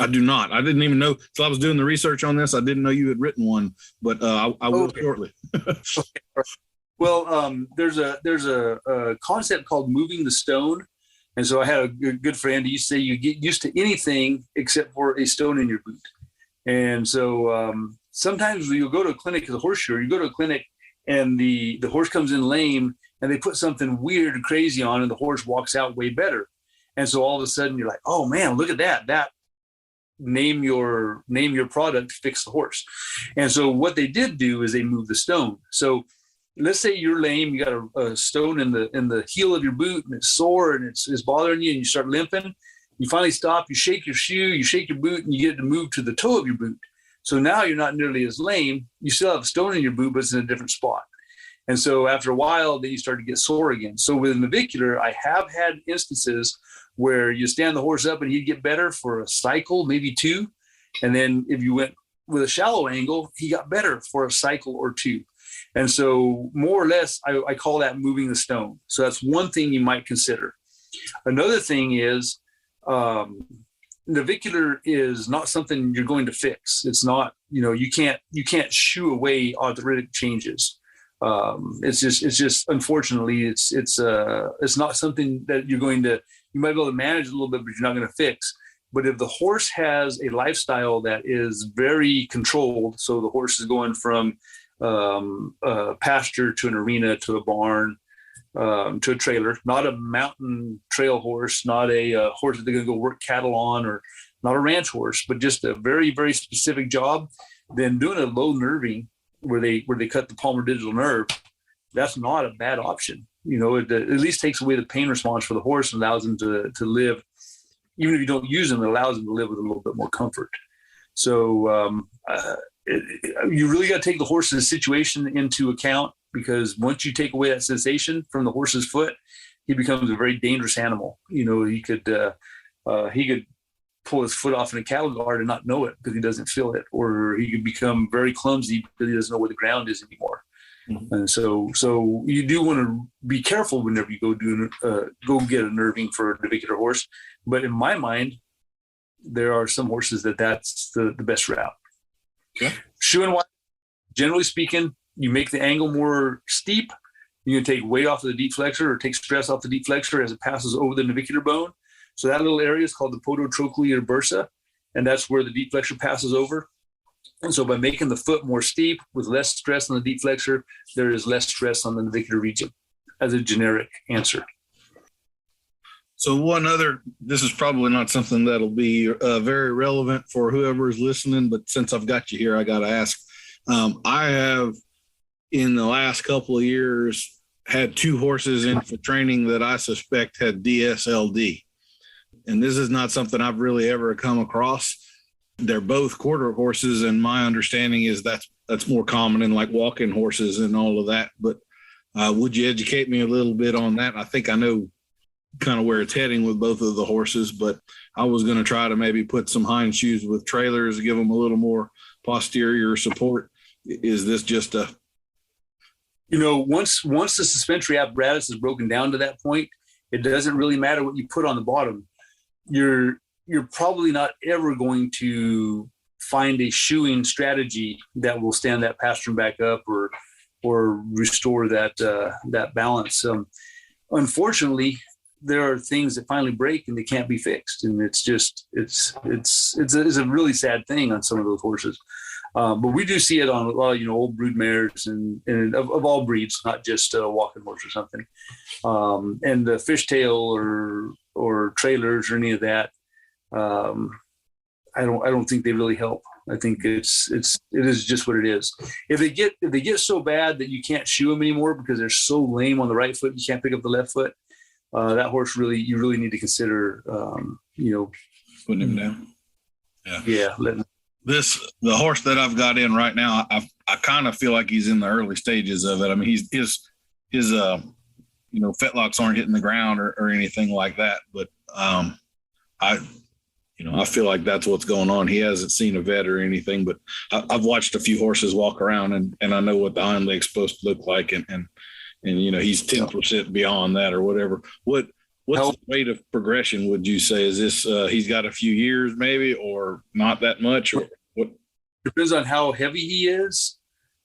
I do not. I didn't even know. So I was doing the research on this. I didn't know you had written one, but I will shortly. Okay. Well, there's a concept called moving the stone. And so I had a good friend. He used to say you get used to anything except for a stone in your boot. And so sometimes you'll go to a clinic as a horseshoer, you go to a clinic and the horse comes in lame and they put something weird and crazy on and the horse walks out way better. And so all of a sudden you're like, oh man, look at that name your product, fix the horse. And so what they did do is they moved the stone. So let's say you're lame, you got a stone in the heel of your boot and it's sore and it's bothering you and you start limping. You finally stop, you shake your shoe, you shake your boot, and you get it to move to the toe of your boot. So now you're not nearly as lame. You still have a stone in your boot, but it's in a different spot. And so after a while, then you start to get sore again. So with a navicular, I have had instances where you stand the horse up and he'd get better for a cycle, maybe two. And then if you went with a shallow angle, he got better for a cycle or two. And so more or less, I call that moving the stone. So that's one thing you might consider. Another thing is, navicular is not something you're going to fix. It's not, you can't shoo away arthritic changes. It's just unfortunately it's not something that you might be able to manage a little bit, but you're not going to fix. But if the horse has a lifestyle that is very controlled, so the horse is going from a pasture to an arena to a barn, to a trailer, not a mountain trail horse, not a horse that they're going to go work cattle on, or not a ranch horse, but just a very, very specific job, then doing a low nerving where they cut the palmar digital nerve, that's not a bad option. It at least takes away the pain response for the horse and allows them to live. Even if you don't use them, it allows them to live with a little bit more comfort. So you really got to take the horse's situation into account, because once you take away that sensation from the horse's foot, he becomes a very dangerous animal. He could pull his foot off in a cattle guard and not know it because he doesn't feel it, or he could become very clumsy because he doesn't know where the ground is anymore. Mm-hmm. And so you do want to be careful whenever you go get a nerving for a navicular horse. But in my mind, there are some horses that's the best route. Okay. Shoe and wide, generally speaking, you make the angle more steep, you can take weight off of the deep flexor or take stress off the deep flexor as it passes over the navicular bone. So that little area is called the podotrochlear bursa, and that's where the deep flexor passes over. And so by making the foot more steep with less stress on the deep flexor, there is less stress on the navicular region, as a generic answer. So this is probably not something that'll be very relevant for whoever is listening, but since I've got you here, I got to ask. I have, in the last couple of years, had 2 horses in for training that I suspect had DSLD. And this is not something I've really ever come across. They're both quarter horses, and my understanding is that's more common in like walking horses and all of that. But would you educate me a little bit on that? I think I know kind of where it's heading with both of the horses, but I was going to try to maybe put some hind shoes with trailers, give them a little more posterior support. Is this just once the suspensory apparatus is broken down to that point, it doesn't really matter what you put on the bottom. You're probably not ever going to find a shoeing strategy that will stand that pastern back up or restore that balance. Unfortunately, there are things that finally break and they can't be fixed, and it's a really sad thing on some of those horses. But we do see it on a lot of old brood mares and of all breeds, not just a walking horse or something. And the fishtail or trailers or any of that, I don't think they really help. I think it is just what it is. If they get so bad that you can't shoe them anymore because they're so lame on the right foot, you can't pick up the left foot. That horse you really need to consider, putting him down. Yeah. The horse that I've got in right now, I kind of feel like he's in the early stages of it. I mean, his fetlocks aren't hitting the ground or anything like that. But I feel like that's what's going on. He hasn't seen a vet or anything, but I've watched a few horses walk around and I know what the hind leg's supposed to look like. And he's 10% beyond that or whatever. What's the rate of progression, would you say? Is this he's got a few years maybe, or not that much? Or what? Depends on how heavy he is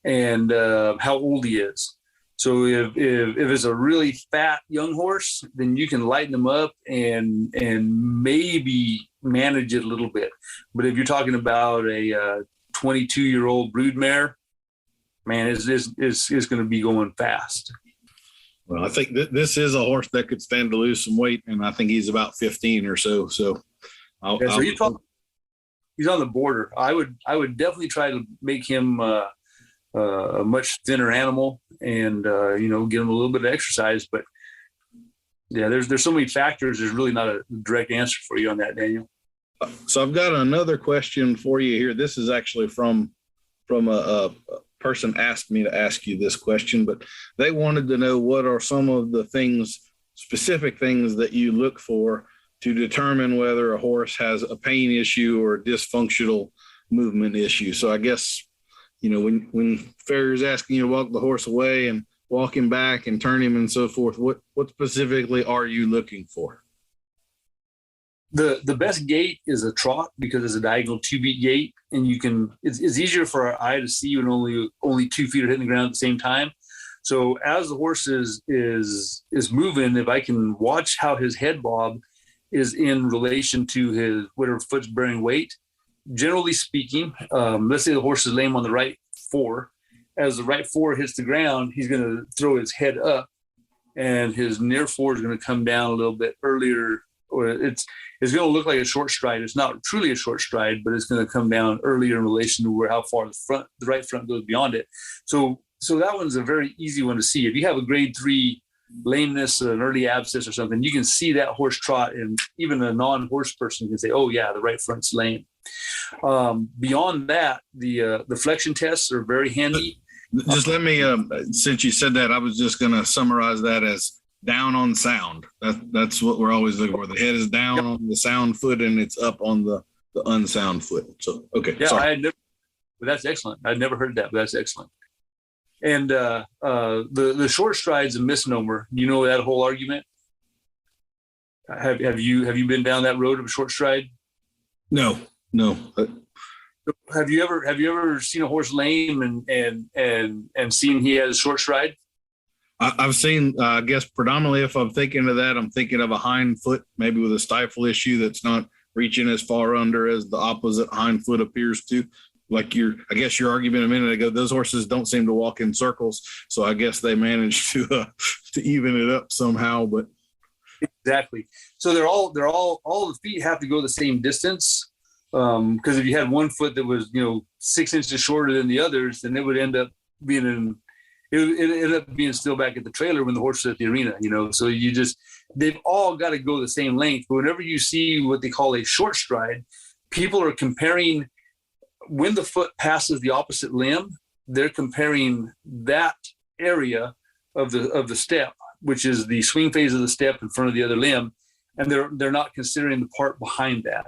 and how old he is. So if it's a really fat young horse, then you can lighten him up and maybe manage it a little bit. But if you're talking about a 22-year-old broodmare, man, is going to be going fast. Well, I think this is a horse that could stand to lose some weight, and I think he's about 15 or so. So, he's on the border. I would definitely try to make him a much thinner animal, and give him a little bit of exercise. But yeah, there's so many factors. There's really not a direct answer for you on that, Daniel. So I've got another question for you here. This is actually from a person asked me to ask you this question, but they wanted to know what are some of the specific things that you look for to determine whether a horse has a pain issue or a dysfunctional movement issue. So I guess, when farrier's asking you to walk the horse away and walk him back and turn him and so forth, what specifically are you looking for? The best gait is a trot, because it's a diagonal 2-beat gait, and it's easier for our eye to see when only 2 feet are hitting the ground at the same time. So as the horse is moving, if I can watch how his head bob is in relation to his whatever foot's bearing weight, generally speaking, let's say the horse is lame on the right fore. As the right fore hits the ground, he's going to throw his head up, and his near fore is going to come down a little bit earlier, or it's going to look like a short stride. It's not truly a short stride, but it's going to come down earlier in relation to how far the right front goes beyond it. So that one's a very easy one to see. If you have a grade 3 lameness or an early abscess or something, you can see that horse trot, and even a non-horse person can say, oh yeah, the right front's lame. Beyond that, the flexion tests are very handy. Just let me, since you said that, I was just going to summarize that as down on sound. That's what we're always looking for. The head is down on the sound foot, and it's up on the unsound foot. So, okay. Yeah, sorry. But that's excellent. I'd never heard that, but that's excellent. And the short stride's a misnomer. You know that whole argument? Have you been down that road of a short stride? No. Have you ever seen a horse lame and seen he has a short stride? I've seen, I guess predominantly if I'm thinking of that, I'm thinking of a hind foot, maybe with a stifle issue that's not reaching as far under as the opposite hind foot appears to. Like your argument a minute ago, those horses don't seem to walk in circles. So I guess they managed to even it up somehow, but. Exactly. So all the feet have to go the same distance. Because if you had one foot that was 6 inches shorter than the others, then it would end up being still back at the trailer when the horse is at the arena. So they've all got to go the same length. But whenever you see what they call a short stride, people are comparing when the foot passes the opposite limb. They're comparing that area of the step, which is the swing phase of the step in front of the other limb, and they're not considering the part behind that.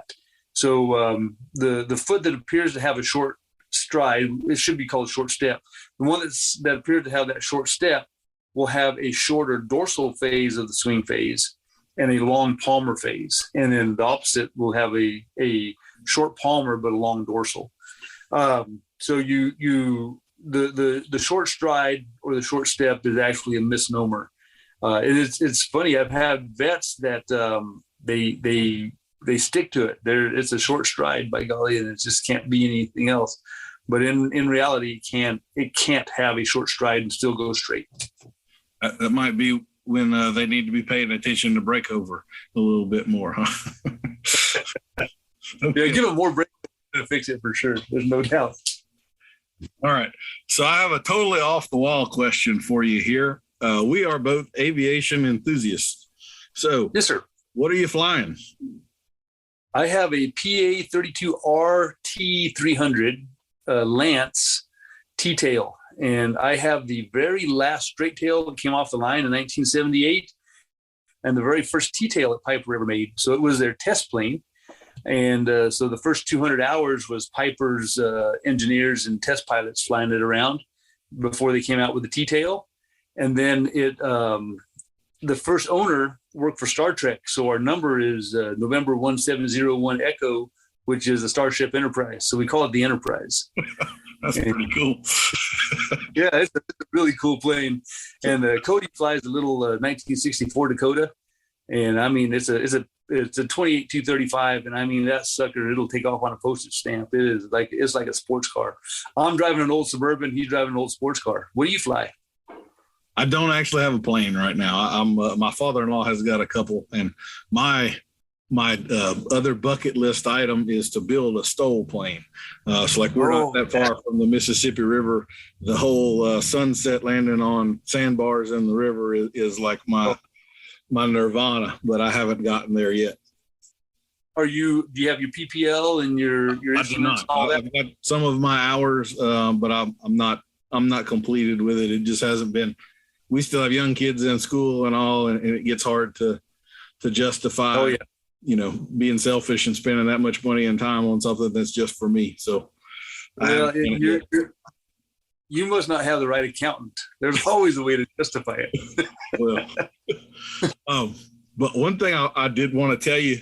So the foot that appears to have a short stride, it should be called a short step. The one that appeared to have that short step will have a shorter dorsal phase of the swing phase and a long palmar phase. And then the opposite will have a short palmar but a long dorsal. So the short stride or the short step is actually a misnomer. It's funny. I've had vets that they stick to it. It's a short stride, by golly, and it just can't be anything else. But in reality, it can't have a short stride and still go straight. That might be when they need to be paying attention to break over a little bit more, huh? Okay. Yeah, give them more break to fix it for sure. There's no doubt. All right. So I have a totally off the wall question for you here. We are both aviation enthusiasts. So yes, sir. What are you flying? I have a PA 32R T300 Lance T-tail, and I have the very last straight tail that came off the line in 1978, and the very first T-tail that Piper ever made. So it was their test plane, and so the first 200 hours was Piper's engineers and test pilots flying it around before they came out with the T-tail, and then the first owner worked for Star Trek. So our number is November 1701 Echo, which is the Starship Enterprise. So we call it the Enterprise. That's pretty cool. Yeah, it's a really cool plane. And Cody flies a little 1964 Dakota. And I mean, it's it's a 28 235, and I mean that sucker, it'll take off on a postage stamp. It's like a sports car. I'm driving an old Suburban. He's driving an old sports car. What do you fly? I don't actually have a plane right now. I'm my father-in-law has got a couple, and my other bucket list item is to build a STOL plane. So like we're not that far from the Mississippi River. The whole Sunset landing on sandbars in the river is like my nirvana, but I haven't gotten there yet. Do you have your PPL and your instruments? All that? I've got some of my hours, but I'm not completed with it. It just hasn't been. We still have young kids in school and all, and it gets hard to justify, being selfish and spending that much money and time on something that's just for me. So, you must not have the right accountant. There's always a way to justify it. But one thing I did want to tell you,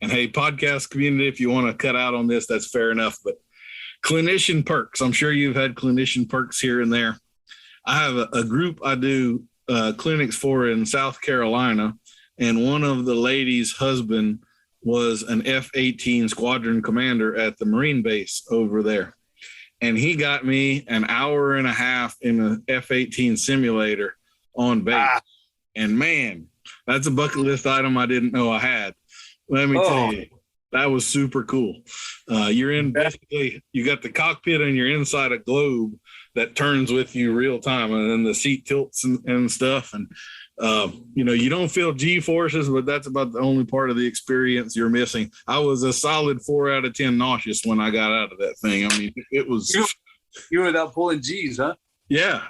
and hey, podcast community, if you want to cut out on this, that's fair enough. But clinician perks, I'm sure you've had clinician perks here and there. I have a group I do clinics for in South Carolina, and one of the ladies' husband was an F-18 squadron commander at the Marine base over there. And he got me an hour and a half in an F-18 simulator on base. And man, that's a bucket list item I didn't know I had. Let me tell you, that was super cool. You're in basically, you got the cockpit and you're inside a globe that turns with you real time, and then the seat tilts and stuff. And, you don't feel G-forces, but that's about the only part of the experience you're missing. I was a solid 4 out of 10 nauseous when I got out of that thing. I mean, it was. You were without pulling G's, huh? Yeah.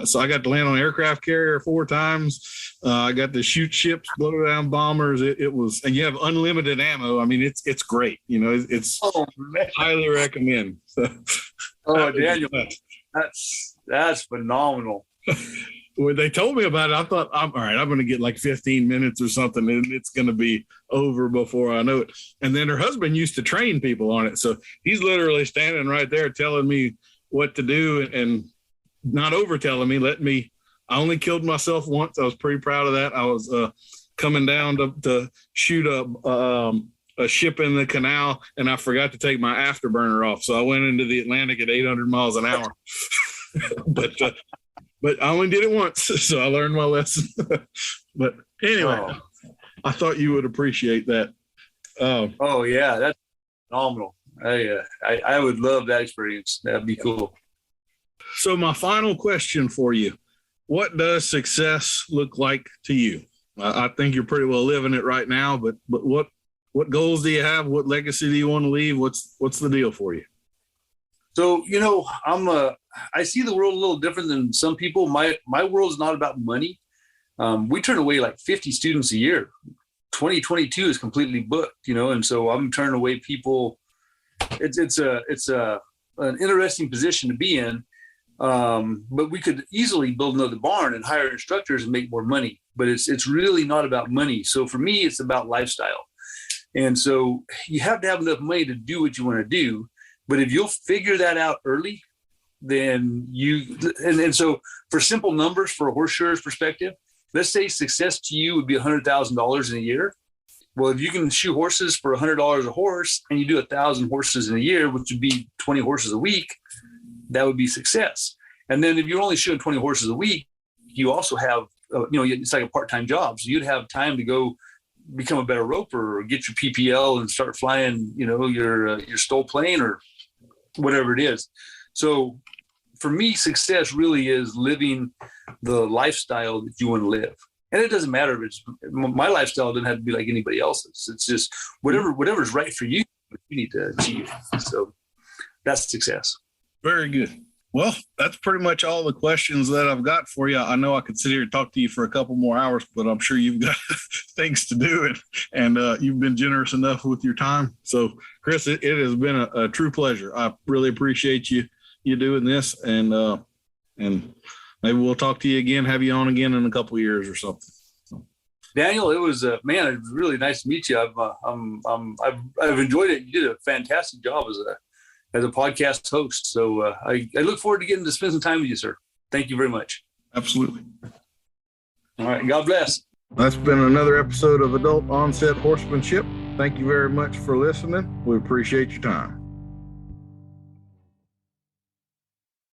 So I got to land on an aircraft carrier 4 times. I got to shoot ships, blow down bombers. It was, and you have unlimited ammo. I mean, it's great. It's highly recommend. So, Daniel, that's phenomenal. When they told me about it, I thought, all right, I'm going to get like 15 minutes or something, and it's going to be over before I know it. And then her husband used to train people on it. So he's literally standing right there telling me what to do and not over telling me, I only killed myself once. I was pretty proud of that. I was coming down to shoot a ship in the canal, and I forgot to take my afterburner off. So I went into the Atlantic at 800 miles an hour. But I only did it once, so I learned my lesson. But anyway, I thought you would appreciate that. Yeah, that's phenomenal. I would love that experience. That'd be cool. So my final question for you, what does success look like to you? I think you're pretty well living it right now, but what goals do you have? What legacy do you want to leave? What's the deal for you? So, I see the world a little different than some people. My world is not about money. We turn away like 50 students a year. 2022 is completely booked, and so I'm turning away people. It's an interesting position to be in. But we could easily build another barn and hire instructors and make more money. But it's really not about money. So for me, it's about lifestyle. And so you have to have enough money to do what you want to do. But if you'll figure that out early, then and so for simple numbers, for a horseshoer's perspective, let's say success to you would be $100,000 in a year. Well, if you can shoe horses for $100 a horse and you do 1,000 horses in a year, which would be 20 horses a week, that would be success. And then if you're only shooting 20 horses a week, you also have, it's like a part-time job. So you'd have time to go become a better roper or get your PPL and start flying, your STOL plane or whatever it is. So for me, success really is living the lifestyle that you want to live. And it doesn't matter if my lifestyle doesn't have to be like anybody else's. It's just whatever's right for you, you need to achieve. So that's success. Very good. Well, that's pretty much all the questions that I've got for you. I know I could sit here and talk to you for a couple more hours, but I'm sure you've got things to do, and you've been generous enough with your time. So, Chris, it has been a true pleasure. I really appreciate you doing this, and maybe we'll talk to you again, have you on again in a couple of years or something. Daniel, it was it was really nice to meet you. I've enjoyed it. You did a fantastic job as a podcast host. So I look forward to getting to spend some time with you, sir. Thank you very much. Absolutely. All right. God bless. That's been another episode of Adult Onset Horsemanship. Thank you very much for listening. We appreciate your time.